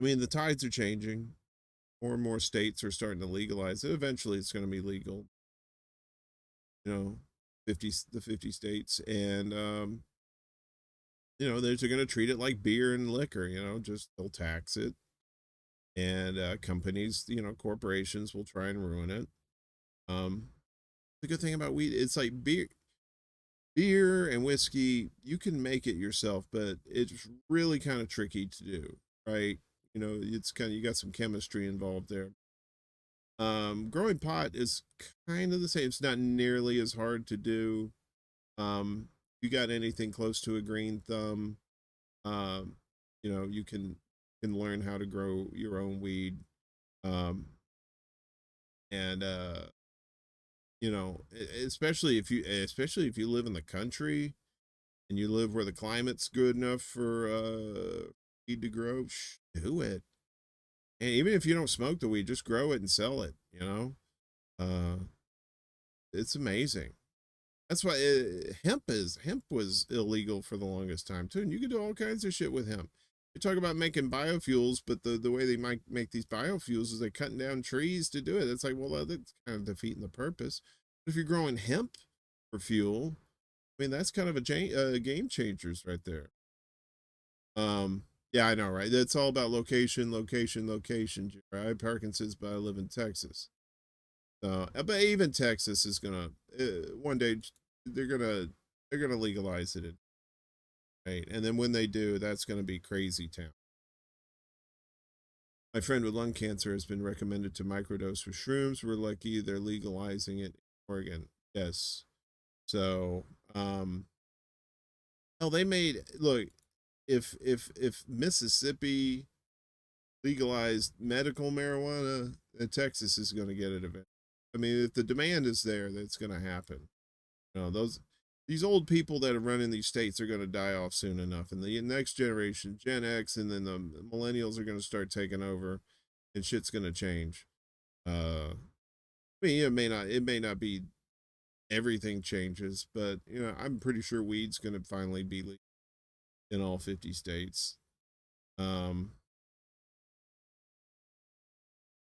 I mean, the tides are changing. More and more states are starting to legalize it. Eventually, it's going to be legal. You know, the 50 states, and you know, they're going to treat it like beer and liquor. You know, just they'll tax it, and companies, you know, corporations will try and ruin it. The good thing about weed, it's like beer and whiskey, you can make it yourself, but it's really kind of tricky to do, right? You know, it's kind of, you got some chemistry involved there. Growing pot is kind of the same. It's not nearly as hard to do. You got anything close to a green thumb, you know, you can learn how to grow your own weed. Um, and you know, especially if you live in the country and you live where the climate's good enough for weed to grow, do it. And even if you don't smoke the weed, just grow it and sell it, you know. It's amazing. That's why hemp was illegal for the longest time too, and you can do all kinds of shit with hemp. You talk about making biofuels, but the way they might make these biofuels is they're cutting down trees to do it. It's like, well, that's kind of defeating the purpose. But if you're growing hemp for fuel, I mean, that's kind of a game changers right there. Yeah, I know, right? It's all about location, location, location. I have Parkinson's, but I live in Texas. So, but even Texas is gonna one day they're gonna legalize it, right? And then when they do, that's gonna be crazy town. My friend with lung cancer has been recommended to microdose with shrooms. We're lucky they're legalizing it in Oregon. Yes. So, hell, they made look if Mississippi legalized medical marijuana, then Texas is going to get it eventually. I mean, if the demand is there, that's going to happen. You know, these old people that are running these states are going to die off soon enough, and the next generation, Gen X, and then the millennials are going to start taking over, and shit's going to change. I mean, it may not be everything changes, but you know, I'm pretty sure weed's going to finally be legal in all 50 states.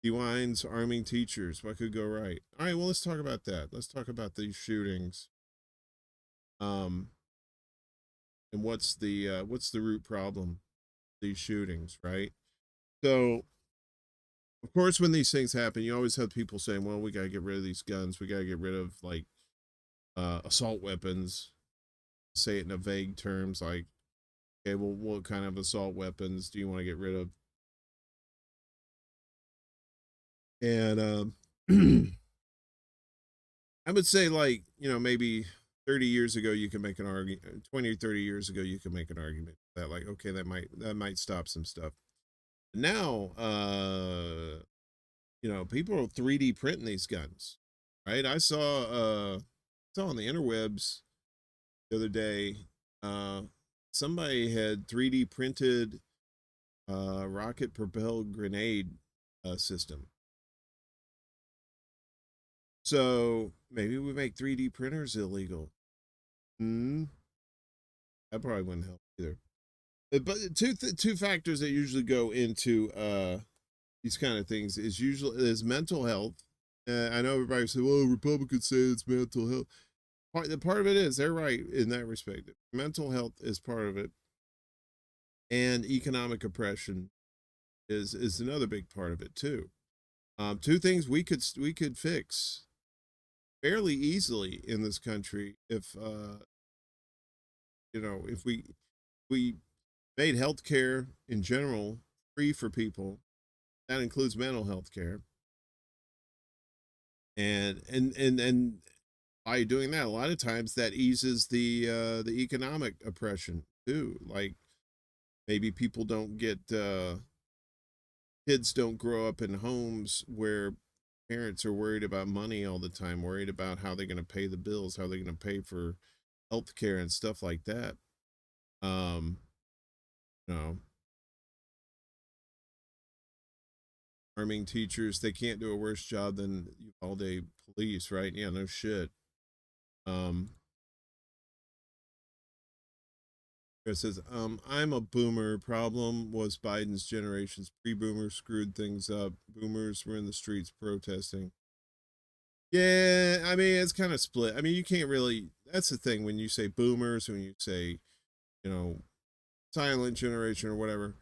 DeWine's arming teachers. What could go right? All right, well, let's talk about that. Let's talk about these shootings. And what's the root problem? These shootings, right? So, of course, when these things happen, you always have people saying, "Well, we gotta get rid of these guns. We gotta get rid of like assault weapons." Say it in a vague terms, like Okay, well, what kind of assault weapons do you want to get rid of? And I would say, like, maybe 30 years ago you can make an argument. 20 or 30 years ago you can make an argument that, like, okay, that might stop some stuff. Now, people are 3D printing these guns, right? I saw on the interwebs the other day, somebody had 3D printed rocket propelled grenade system. So maybe we make 3D printers illegal. That probably wouldn't help either. But two factors that usually go into these kind of things is mental health. I know everybody says, "Well, Republicans say it's mental health." Part of it is, they're right in that respect. Mental health is part of it, and economic oppression is another big part of it too. Two things we could fix fairly easily in this country if if we made healthcare in general free for people. That includes mental health care. And by doing that, a lot of times that eases the economic oppression too. Like, maybe people don't get kids don't grow up in homes where parents are worried about money all the time, worried about how they're going to pay the bills, how they're going to pay for health care and stuff like that. Um, you know, arming teachers, they can't do a worse job than all day police, right? Yeah, no shit. Chris says, I'm a boomer. Problem was Biden's generation's pre-boomers screwed things up. Boomers were in the streets protesting. Yeah, I mean, it's kind of split. I mean, you can't really, that's the thing when you say boomers, when you say, silent generation or whatever.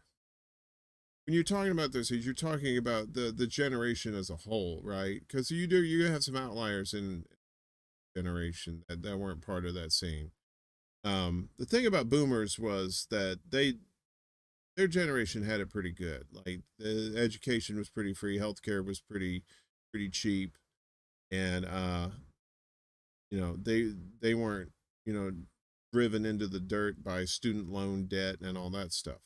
When you're talking about this, you're talking about the generation as a whole, right? Because you have some outliers in generation that weren't part of that scene. The thing about boomers was that their generation had it pretty good. Like, the education was pretty free, healthcare was pretty cheap, and they weren't driven into the dirt by student loan debt and all that stuff.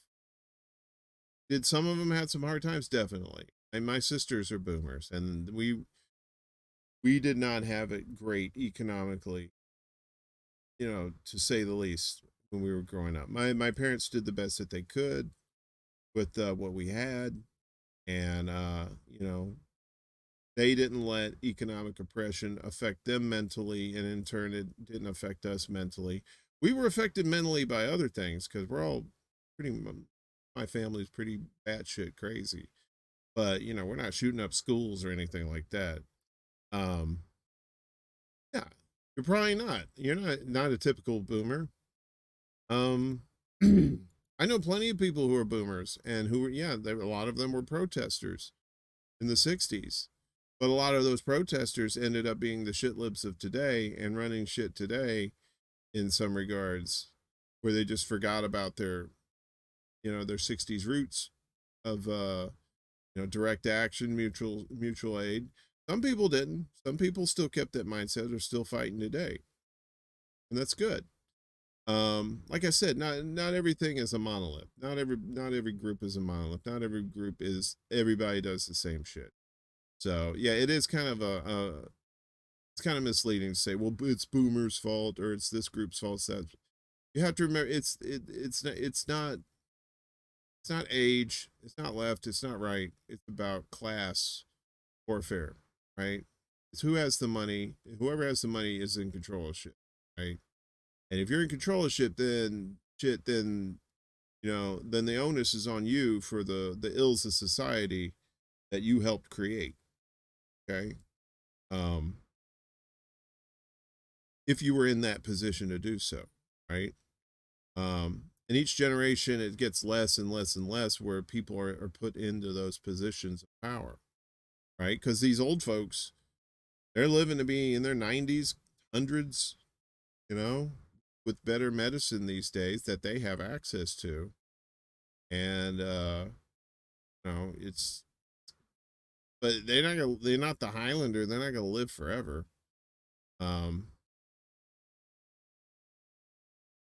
Did some of them had some hard times? Definitely. And my sisters are boomers, and we did not have it great economically, to say the least, when we were growing up. My parents did the best that they could with what we had, and they didn't let economic oppression affect them mentally, and in turn it didn't affect us mentally. We were affected mentally by other things because we're all my family's pretty batshit crazy, but we're not shooting up schools or anything like that. um yeah, you're probably not. You're not a typical boomer. um I know plenty of people who are boomers and who were, a lot of them were protesters in the 60s, but a lot of those protesters ended up being the shit libs of today and running shit today in some regards, where they just forgot about their 60s roots of direct action, mutual aid. Some people didn't. Some people still kept that mindset, are still fighting today, and that's good. Like I said, not everything is a monolith. Not every group is a monolith. Not every group is everybody does the same shit. So yeah, it is kind of it's kind of misleading to say, well, it's boomers' fault or it's this group's fault. That you have to remember, it's not age, it's not left, it's not right. It's about class warfare, right? It's who has the money. Whoever has the money is in control of shit, right? And if you're in control of shit, then then the onus is on you for the ills of society that you helped create. Okay. If you were in that position to do so, right? And each generation it gets less and less and less where people are put into those positions of power, right? Because these old folks, they're living to be in their 90s, hundreds, with better medicine these days that they have access to. And it's, but they're not the Highlander. They're not gonna live forever.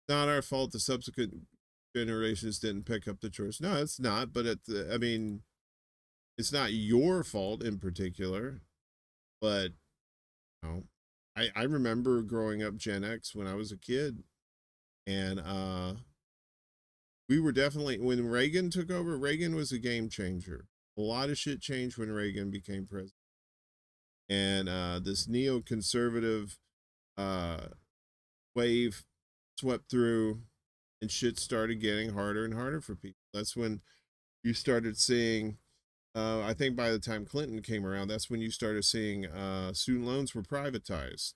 Not our fault the subsequent generations didn't pick up the chores. No, it's not, but I mean, it's not your fault in particular, but you know, I remember growing up Gen X when I was a kid, and we were definitely, when Reagan took over, Reagan was a game changer. A lot of shit changed when Reagan became president. And this neoconservative wave swept through, and shit started getting harder and harder for people. That's when you started seeing, I think by the time Clinton came around, that's when you started seeing student loans were privatized.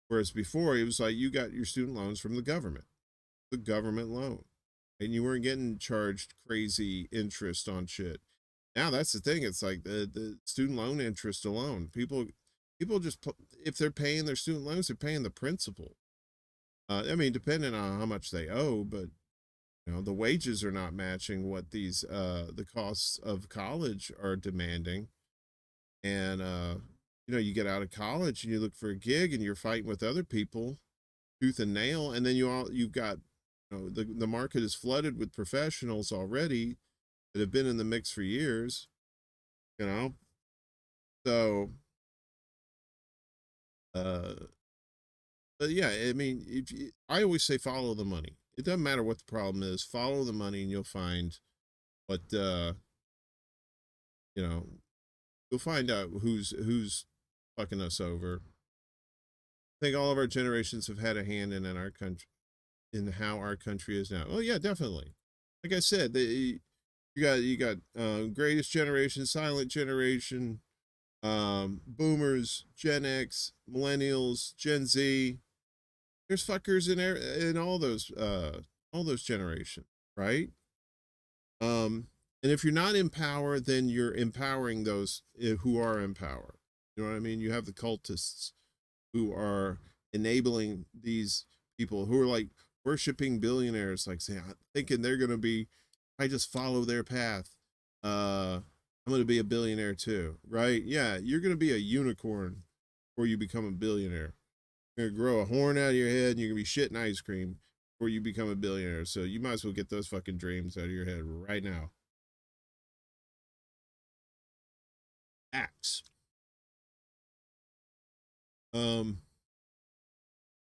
Whereas before, it was like you got your student loans from the government loan, and you weren't getting charged crazy interest on shit. Now that's the thing. It's like the student loan interest alone. People just, if they're paying their student loans, they're paying the principal. I mean, depending on how much they owe, but you know, the wages are not matching what these the costs of college are demanding. And you know, you get out of college and you look for a gig and you're fighting with other people tooth and nail, and then you've got, you know, the market is flooded with professionals already that have been in the mix for years, you know. So but yeah, I mean, I always say follow the money. It doesn't matter what the problem is, follow the money and you'll find what you know, you'll find out who's fucking us over. I think all of our generations have had a hand in our country, in how our country is now. Oh yeah, definitely. Like I said, you got greatest generation, silent generation, boomers, Gen X, millennials, Gen Z. There's fuckers in all those generations, right? And if you're not in power, then you're empowering those who are in power. You know what I mean? You have the cultists who are enabling these people who are like worshiping billionaires, like saying, thinking they're going to be, I just follow their path. I'm going to be a billionaire too, right? Yeah, you're going to be a unicorn before you become a billionaire. You're going to grow a horn out of your head and you're going to be shitting ice cream before you become a billionaire. So you might as well get those fucking dreams out of your head right now. Acts.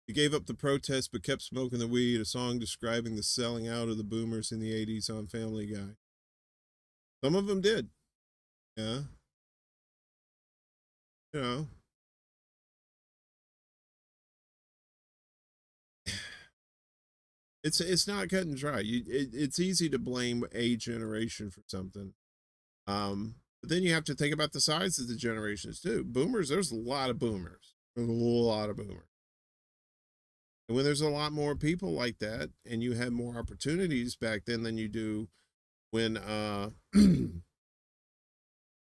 He gave up the protest but kept smoking the weed, a song describing the selling out of the boomers in the 80s on Family Guy. Some of them did. Yeah. You know. It's not cut and dry. It's easy to blame a generation for something. But then you have to think about the size of the generations too. Boomers, there's a lot of boomers. There's a lot of boomers. And when there's a lot more people like that, and you had more opportunities back then than you do when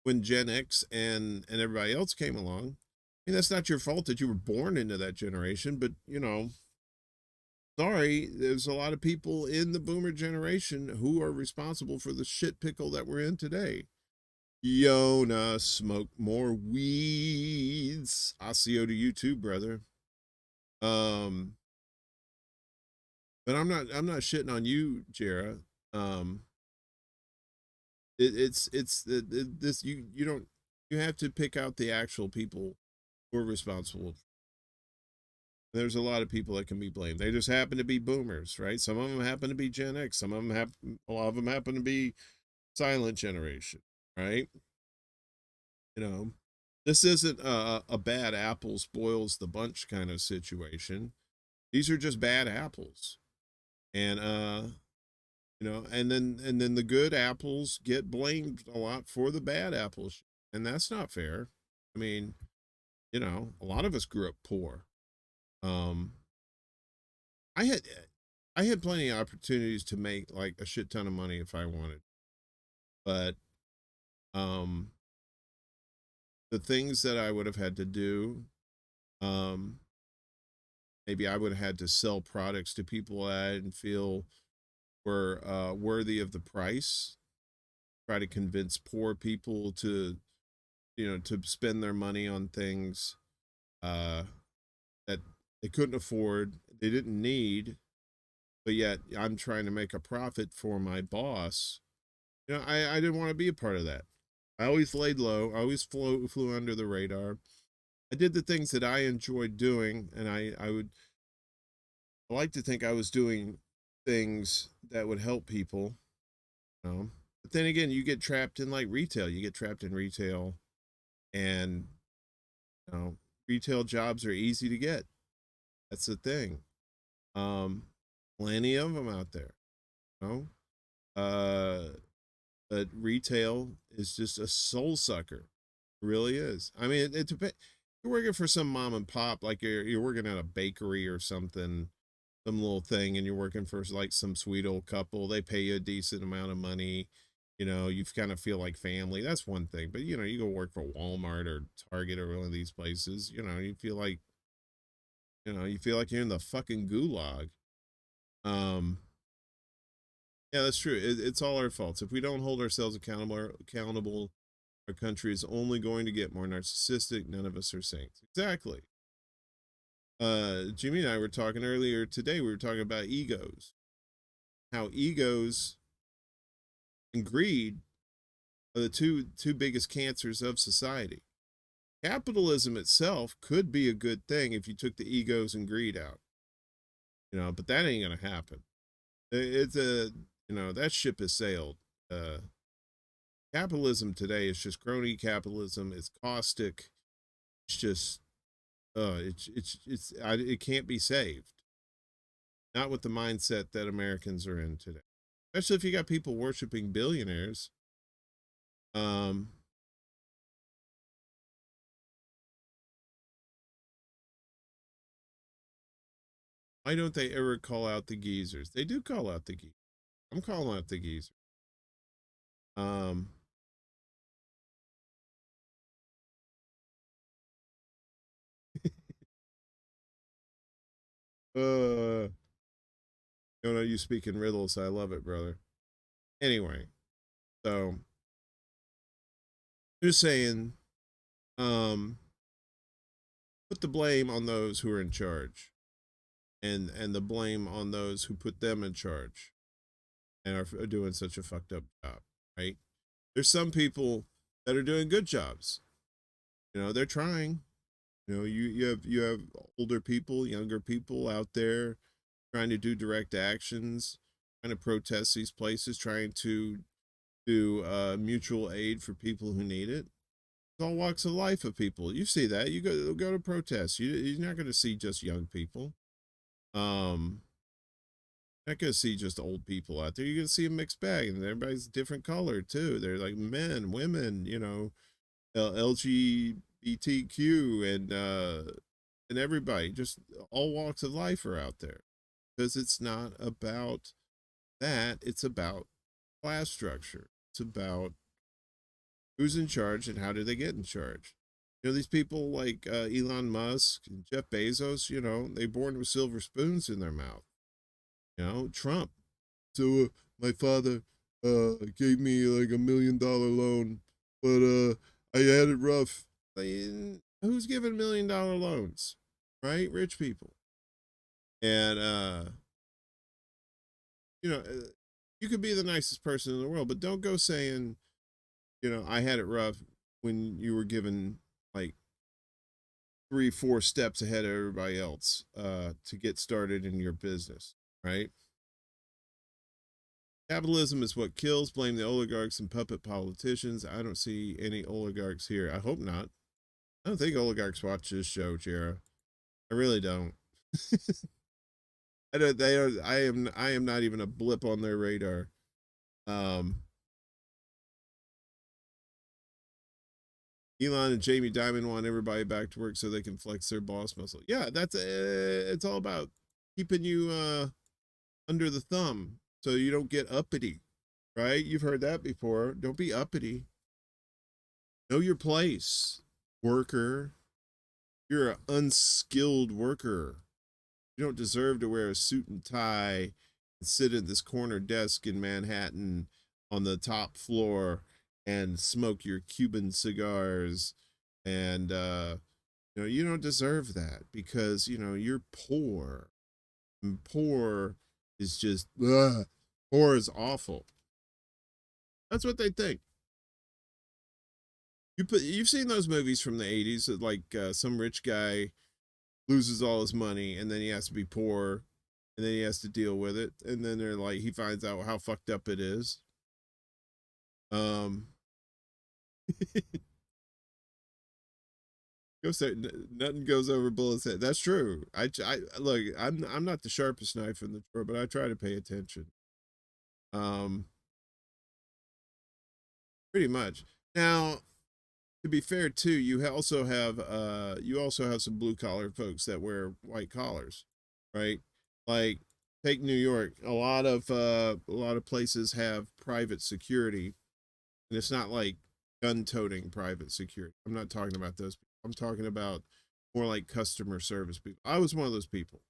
when Gen X and everybody else came along. I mean, that's not your fault that you were born into that generation, but you know, sorry, there's a lot of people in the boomer generation who are responsible for the shit pickle that we're in today. Yona, smoke more weeds. I'll see you to you too, brother. But I'm not shitting on you, Jera. It's this, you don't, you have to pick out the actual people who are responsible. There's a lot of people that can be blamed. They just happen to be boomers, right? Some of them happen to be Gen X. Some of them a lot of them happen to be silent generation, right? You know, this isn't a bad apple spoils the bunch kind of situation. These are just bad apples. And you know, and then the good apples get blamed a lot for the bad apples, and that's not fair. I mean, you know, a lot of us grew up poor. I had plenty of opportunities to make like a shit ton of money if I wanted, but the things that I would have had to do, maybe I would have had to sell products to people that I didn't feel were worthy of the price. Try to convince poor people to, to spend their money on things uh, that they couldn't afford, they didn't need, but yet I'm trying to make a profit for my boss. I didn't want to be a part of that. I always laid low. I always flew under the radar. I did the things that I enjoyed doing, and I like to think I was doing things that would help people. But then again, you get trapped in like retail. You get trapped in retail, and retail jobs are easy to get. That's the thing. Plenty of them out there. You but retail is just a soul sucker. It really is. I mean, it depends. You're working for some mom and pop, like you're working at a bakery or something, some little thing, and you're working for like some sweet old couple. They pay you a decent amount of money. You kind of feel like family. That's one thing. But you go work for Walmart or Target or one of these places. You feel like you're in the fucking gulag. Yeah, that's true. It's all our faults. If we don't hold ourselves accountable, our country is only going to get more narcissistic. None of us are saints. Exactly. Jimmy and I were talking earlier today. We were talking about egos. How egos and greed are the two biggest cancers of society. Capitalism itself could be a good thing if you took the egos and greed out. But that ain't gonna happen. It's that ship has sailed. Capitalism today is just crony capitalism. It's caustic. It's just, it can't be saved. Not with the mindset that Americans are in today. Especially if you got people worshiping billionaires. Why don't they ever call out the geezers? They do call out the geezers. I'm calling out the geezers. You speak in riddles. I love it, brother. Anyway, so just saying, put the blame on those who are in charge, and the blame on those who put them in charge and are doing such a fucked up job, right? There's some people that are doing good jobs. They're trying. You have older people, younger people out there trying to do direct actions, trying to protest these places, trying to do mutual aid for people who need it. It's all walks of life of people. You see that. You go to protests. You're not going to see just young people. Not going to see just old people out there. You're going to see a mixed bag, and everybody's different color too. They're like men, women, LGBTQ, and everybody. Just all walks of life are out there, because it's not about that. It's about class structure. It's about who's in charge and how do they get in charge. These people like Elon Musk and Jeff Bezos, they're born with silver spoons in their mouth. Trump. So my father gave me like $1 million loan, but I had it rough. Who's giving $1 million loans? Right? Rich people. And you could be the nicest person in the world, but don't go saying, I had it rough when you were given like 3-4 steps ahead of everybody else to get started in your business, right? Capitalism is what kills. Blame the oligarchs and puppet politicians. I don't see any oligarchs here. I hope not. I don't think oligarchs watch this show, Jera. I really don't. I don't. They are. I am not even a blip on their radar. Elon and Jamie Dimon want everybody back to work so they can flex their boss muscle. Yeah, that's it's all about keeping you under the thumb so you don't get uppity, right? You've heard that before. Don't be uppity. Know your place, worker. You're an unskilled worker. You don't deserve to wear a suit and tie and sit at this corner desk in Manhattan on the top floor and smoke your Cuban cigars. And, you don't deserve that because, you're poor. And poor is just, ugh, poor is awful. That's what they think. You've seen those movies from the 80s that like some rich guy loses all his money and then he has to be poor and then he has to deal with it and then they're like he finds out how fucked up it is. Nothing goes over Bulla's head. That's true. I look, I'm not the sharpest knife in the drawer, but I try to pay attention. Pretty much. Now, to be fair too, you also have some blue collar folks that wear white collars, right? Like take New York. A lot of places have private security, and it's not like gun-toting private security. I'm not talking about those people. I'm talking about more like customer service people. I was one of those people.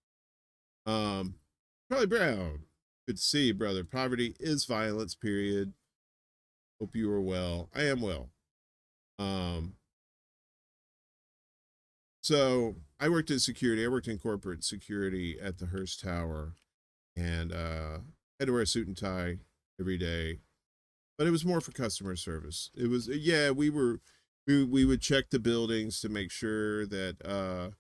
Charlie Brown, good to see you, brother. Poverty is violence, period. Hope you are well. I am well. So I worked in security. I worked in corporate security at the Hearst Tower, and had to wear a suit and tie every day. But it was more for customer service. It was, yeah, we would check the buildings to make sure that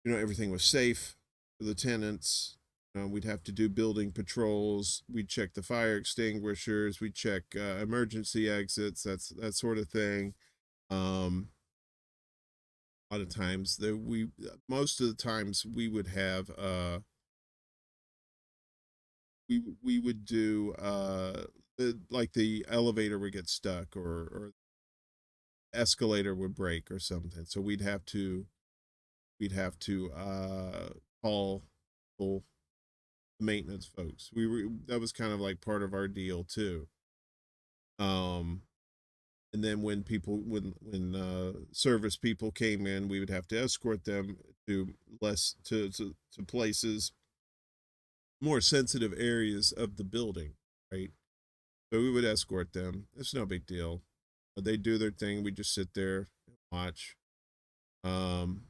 everything was safe for the tenants. We'd have to do building patrols. We'd check the fire extinguishers. We'd check emergency exits. That sort of thing. A lot of times most of the times we would have we would do like the elevator would get stuck or escalator would break or something. So we'd have to call the maintenance folks. That was kind of like part of our deal too. And then when service people came in, we would have to escort them to places, more sensitive areas of the building, right? So we would escort them. It's no big deal. They do their thing. We just sit there and watch. And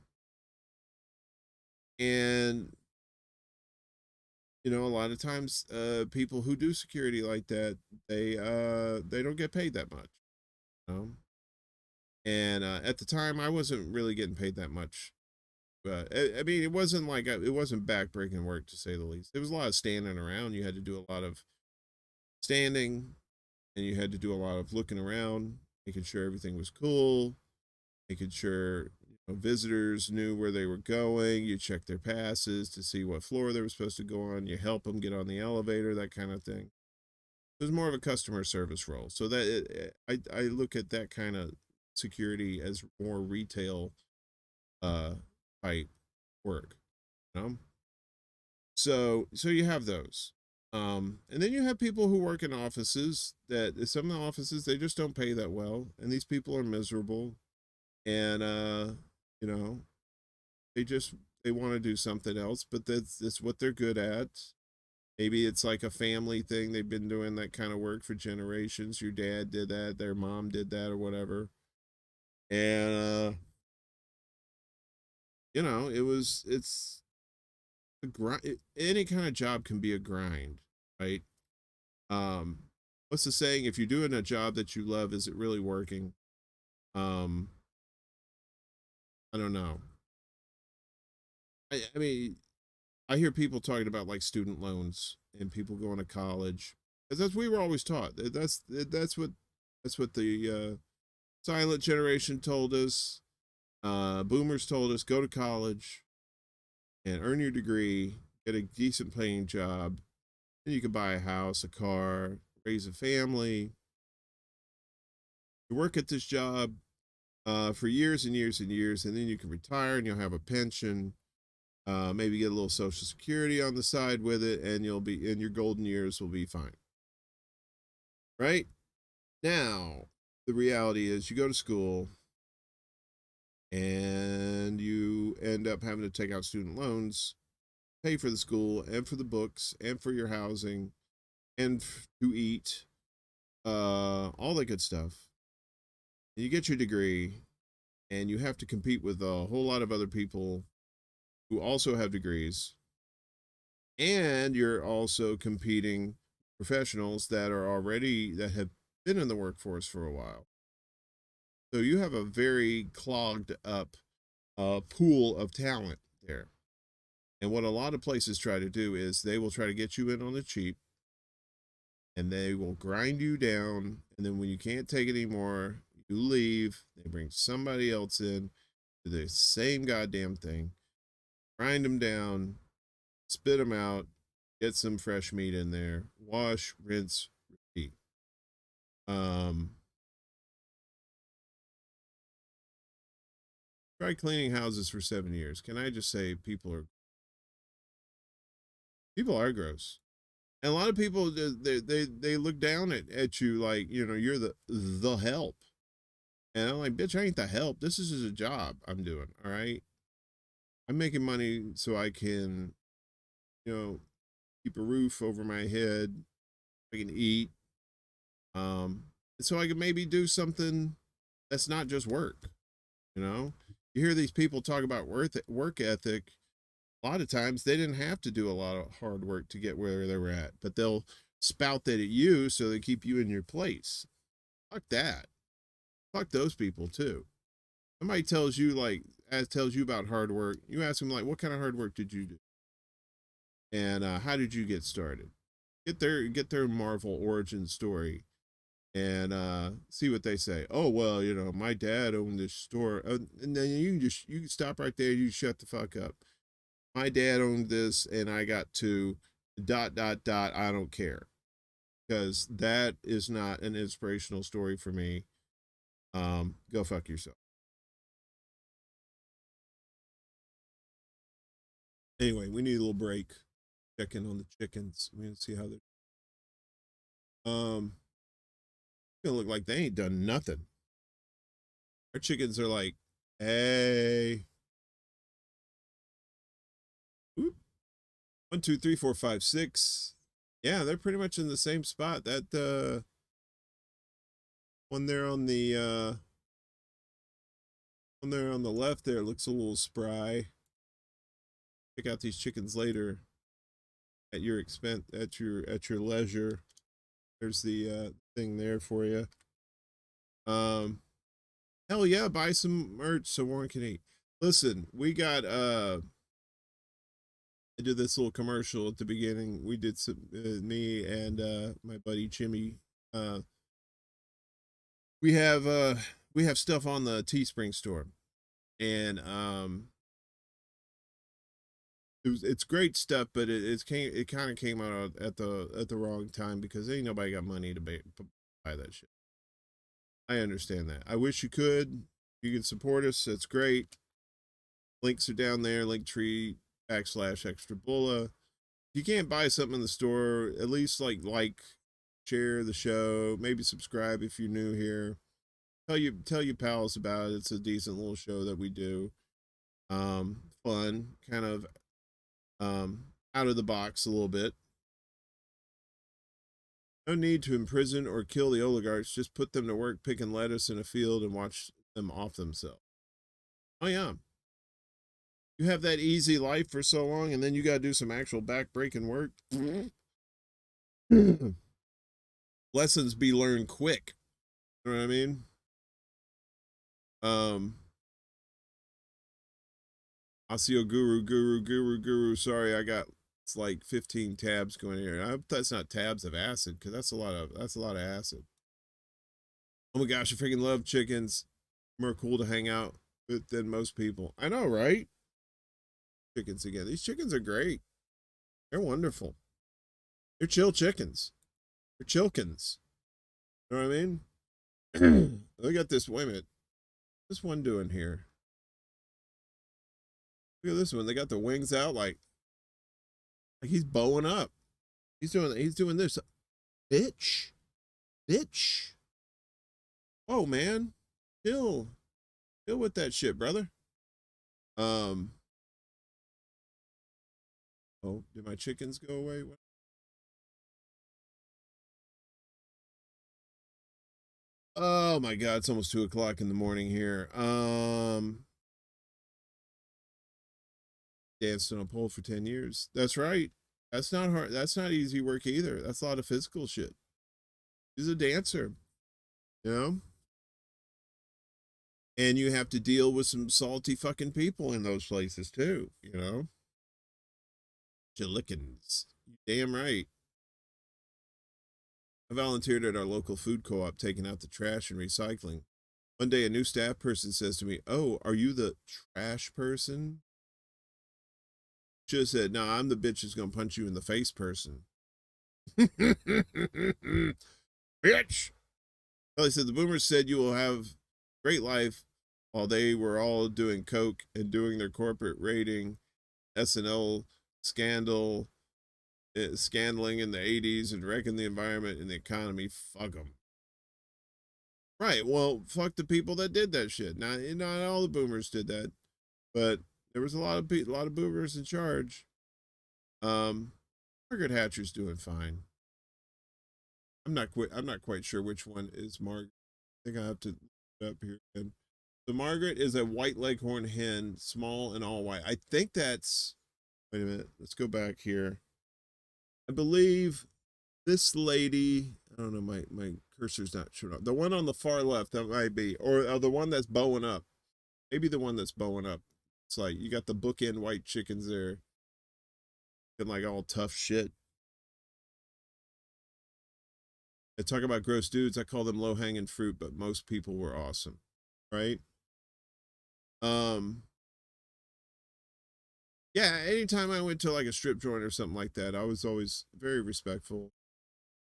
a lot of times, people who do security like that, they don't get paid that much. And at the time, I wasn't really getting paid that much. But I mean, it wasn't backbreaking work, to say the least. There was a lot of standing around. You had to do a lot of standing, and you had to do a lot of looking around, making sure everything was cool, making sure visitors knew where they were going. You check their passes to see what floor they were supposed to go on. You help them get on the elevator, that kind of thing. It was more of a customer service role. So I look at that kind of security as more retail type work. So you have those. And then you have people who work in offices that some of the offices, they just don't pay that well, and these people are miserable, and they want to do something else, but that's what they're good at. Maybe it's like a family thing. They've been doing that kind of work for generations. Your dad did that, their mom did that, or whatever. And it's a grind. Any kind of job can be a grind, right? What's the saying? If you're doing a job that you love, is it really working? I don't know. I mean, I hear people talking about like student loans and people going to college, because that's we were always taught. That's what the silent generation told us. Boomers told us, go to college and earn your degree, get a decent paying job, and you can buy a house, a car, raise a family. You work at this job for years and years and years, and then you can retire and you'll have a pension. Maybe get a little Social Security on the side with it, and your golden years will be fine. Right? Now, the reality is you go to school, and you end up having to take out student loans, pay for the school and for the books and for your housing and to eat, all that good stuff. You get your degree and you have to compete with a whole lot of other people who also have degrees, and you're also competing professionals that have been in the workforce for a while. So you have a very clogged up pool of talent there. And what a lot of places try to do is they will try to get you in on the cheap, and they will grind you down. And then when you can't take it anymore, you leave. They bring somebody else in to the same goddamn thing, grind them down, spit them out, get some fresh meat in there, wash, rinse, repeat. Try cleaning houses for 7 years. Can I just say people are gross. And a lot of people, they look down at you like, you're the help. And I'm like, bitch, I ain't the help. This is just a job I'm doing. All right. I'm making money so I can, keep a roof over my head. I can eat. So I can maybe do something that's not just work. You hear these people talk about work ethic. A lot of times they didn't have to do a lot of hard work to get where they were at, but they'll spout that at you so they keep you in your place. Fuck that. Fuck those people too. Somebody tells you about hard work. You ask them like, what kind of hard work did you do? And how did you get started? Get their Marvel origin story and see what they say. Oh, well, my dad owned this store. And then you can stop right there. You shut the fuck up. My dad owned this and I got to ... I don't care, because that is not an inspirational story for me. Go fuck yourself. Anyway, we need a little break. Check in on the chickens. We're gonna see how they're gonna look like they ain't done nothing. Our chickens are like, hey. Oop. 1, 2, 3, 4, 5, 6. Yeah, they're pretty much in the same spot. That one there on the left there looks a little spry. Check out these chickens later at your expense, at your leisure. There's the thing there for you. Hell yeah, buy some merch so Warren can eat. Listen, we got I did this little commercial at the beginning. We did some me and my buddy Jimmy. We have stuff on the Teespring store, and it's great stuff, but it kind of came out at the wrong time because ain't nobody got money to buy that shit. I understand that. I wish you could. You can support us. That's great. Links are down there. Linktree /extra Bulla. If you can't buy something in the store, at least like share the show. Maybe subscribe if you're new here. Tell your pals about it. It's a decent little show that we do. Fun, kind of out of the box a little bit. No need to imprison or kill the oligarchs. Just put them to work picking lettuce in a field and watch them off themselves. Oh yeah. You have that easy life for so long, and then you got to do some actual back-breaking work. Lessons be learned quick. You know what I mean? Asio Guru. Sorry, I got it's like 15 tabs going here. I hope that's not tabs of acid, because that's a lot of acid. Oh my gosh, I freaking love chickens. More cool to hang out with than most people. I know, right? Chickens again. These chickens are great. They're wonderful. They're chill chickens. They're chilkins. You know what I mean? Look at this. Wait a minute. What's this one doing here? Look at this one. They got the wings out like he's bowing up. He's doing this. Bitch. Oh man. Chill. Deal with that shit, brother. Oh, did my chickens go away? What? Oh my God, it's almost 2:00 in the morning here. Danced on a pole for 10 years. That's right. That's not hard. That's not easy work either. That's a lot of physical shit. He's a dancer, you know? And you have to deal with some salty fucking people in those places too, you know? Chilikins. Damn right. I volunteered at our local food co-op taking out the trash and recycling. One day a new staff person says to me, "Oh, are you the trash person?" Should have said, "No, I'm the bitch who's gonna punch you in the face person." Bitch. Well, he said the boomers said you will have great life while they were all doing coke and doing their corporate rating, SNL scandal, scandaling in the 80s and wrecking the environment and the economy. Fuck them. Right. Well, fuck the people that did that shit. Not all the boomers did that, but there was a lot of boomers in charge. Margaret Hatcher's doing fine. I'm not quite sure which one is Margaret. I think I have to look it up here again. So Margaret is a white leghorn hen, small and all white. I think that's, wait a minute, let's go back here. I believe this lady, I don't know, my cursor's not showing up. The one on the far left, that might be, or the one that's bowing up. Maybe the one that's bowing up. It's like, you got the bookend white chickens there. Looking like all tough shit. I talk about gross dudes. I call them low-hanging fruit, but most people were awesome. Right? Yeah, anytime I went to like a strip joint or something like that, I was always very respectful.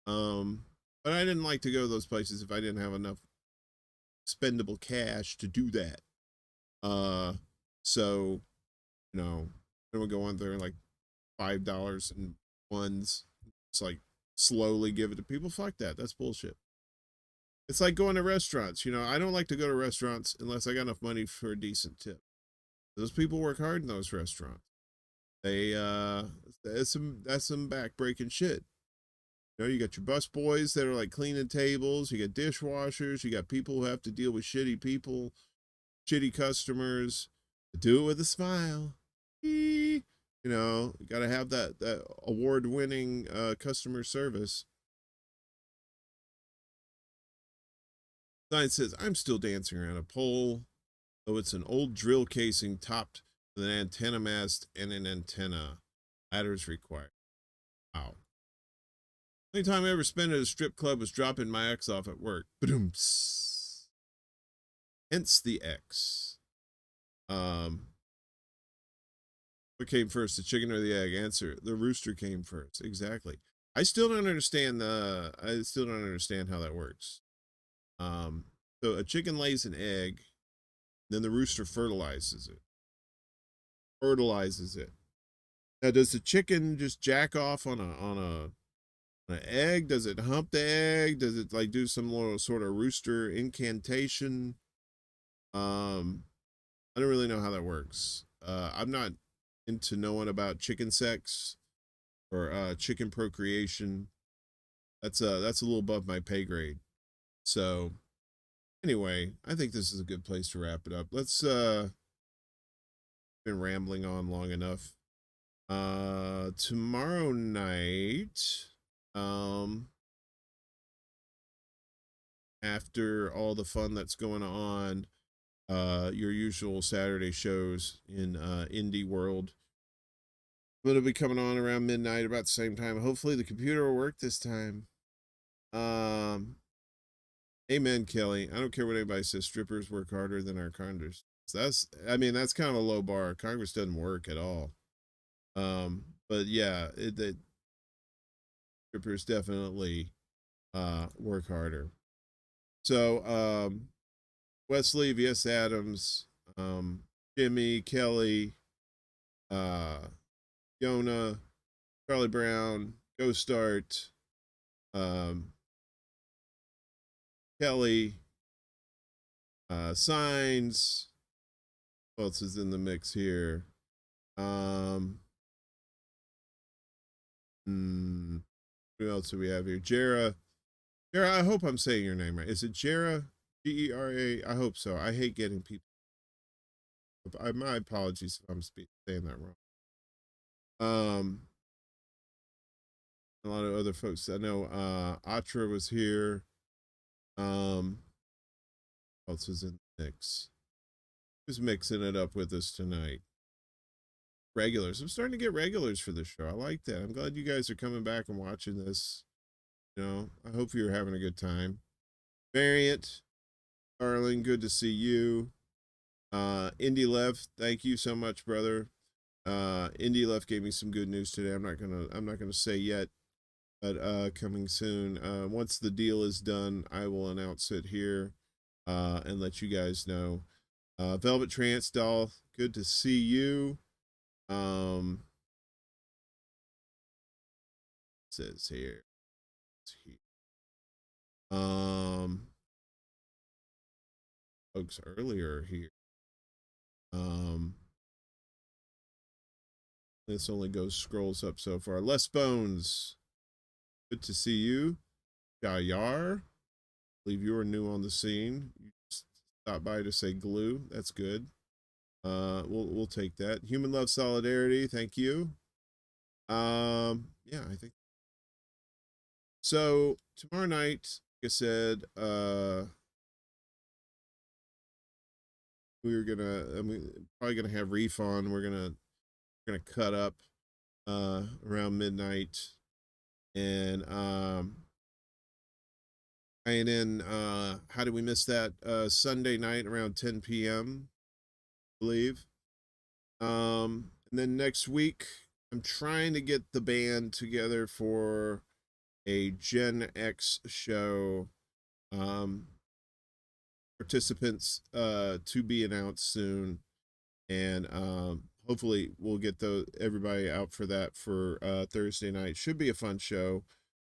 But I didn't like to go to those places if I didn't have enough spendable cash to do that. So, you know, I would go on there like $5 in ones. It's like slowly give it to people. Fuck that. That's bullshit. It's like going to restaurants. You know, I don't like to go to restaurants unless I got enough money for a decent tip. Those people work hard in those restaurants. They that's some back-breaking shit. You know, you got your bus boys that are like cleaning tables, you got dishwashers, you got people who have to deal with shitty people, shitty customers. Do it with a smile. You know, you got to have that award-winning customer service. Sign says, "I'm still dancing around a pole, though it's an old drill casing topped with an antenna mast and an antenna. Ladders required." Wow. Only time I ever spent at a strip club was dropping my ex off at work. Ba-doom-ps. Hence the X. What came first, the chicken or the egg? Answer: the rooster came first. Exactly. I still don't understand how that works. So a chicken lays an egg, then the rooster fertilizes it. Now, does the chicken just jack off on an egg? Does it hump the egg? Does it like do some little sort of rooster incantation? I don't really know how that works. I'm not into knowing about chicken sex or chicken procreation. That's a little above my pay grade. So anyway, I think this is a good place to wrap it up. Let's been rambling on long enough. Tomorrow night, after all the fun that's going on, your usual Saturday shows in indie world, I'm gonna be coming on around midnight, about the same time. Hopefully the computer will work this time. Amen, Kelly. I don't care what anybody says. Strippers work harder than our Congress. So that's kind of a low bar. Congress doesn't work at all. But yeah, the strippers definitely work harder. So Wesley, V.S. Adams, Jimmy, Kelly, Yona, Charlie Brown, Go Start, Kelly, Signs, Who else is in the mix here? Who else do we have here? Jera. Jera, I hope I'm saying your name right. Is it Jera? Gera? I hope so. I hate getting people. My apologies if I'm saying that wrong. A lot of other folks. I know Atra was here. Who else is in the mix? Who's mixing it up with us tonight? Regulars. I'm starting to get regulars for this show. I like that. I'm glad you guys are coming back and watching this. You know, I hope you're having a good time. Variant, darling, good to see you. Indy Left, thank you so much, brother. Indy Left gave me some good news today. I'm not gonna say yet, but coming soon. Once the deal is done, I will announce it here and let you guys know. Velvet Trance Doll, good to see you. Says here. Folks earlier here. This only scrolls up so far. Les Bones, good to see you. Jayar, I believe you are new on the scene. You stopped by to say glue. That's good. We'll take that. Human Love Solidarity, thank you. Yeah, I think so. Tomorrow night, like I said, we're probably gonna have refund. We're gonna cut up around midnight, and tying in how did we miss that Sunday night around 10 p.m. I believe. And then next week I'm trying to get the band together for a Gen X show. Participants to be announced soon, and hopefully we'll get everybody out for that for Thursday night. Should be a fun show.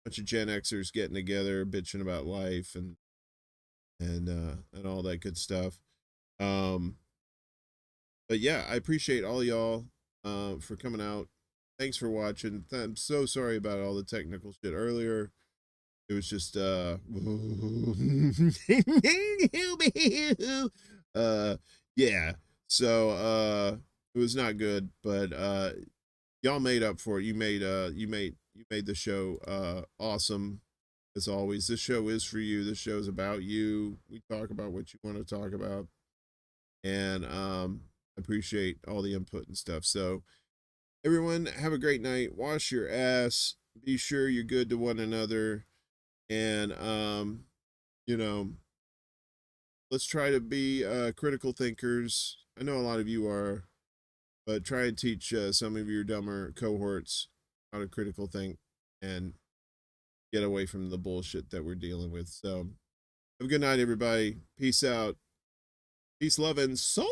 Bunch of Gen Xers getting together, bitching about life and all that good stuff. But yeah, I appreciate all y'all for coming out. Thanks for watching. I'm so sorry about all the technical shit earlier. It was just yeah. So it was not good, but y'all made up for it. You made the show awesome as always. This show is for you. This show is about you. We talk about what you want to talk about, and I appreciate all the input and stuff. So everyone, have a great night. Wash your ass. Be sure you're good to one another. And, you know, let's try to be critical thinkers. I know a lot of you are, but try and teach some of your dumber cohorts how to critical think and get away from the bullshit that we're dealing with. So have a good night, everybody. Peace out. Peace, love, and soul.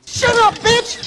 Shut up, bitch!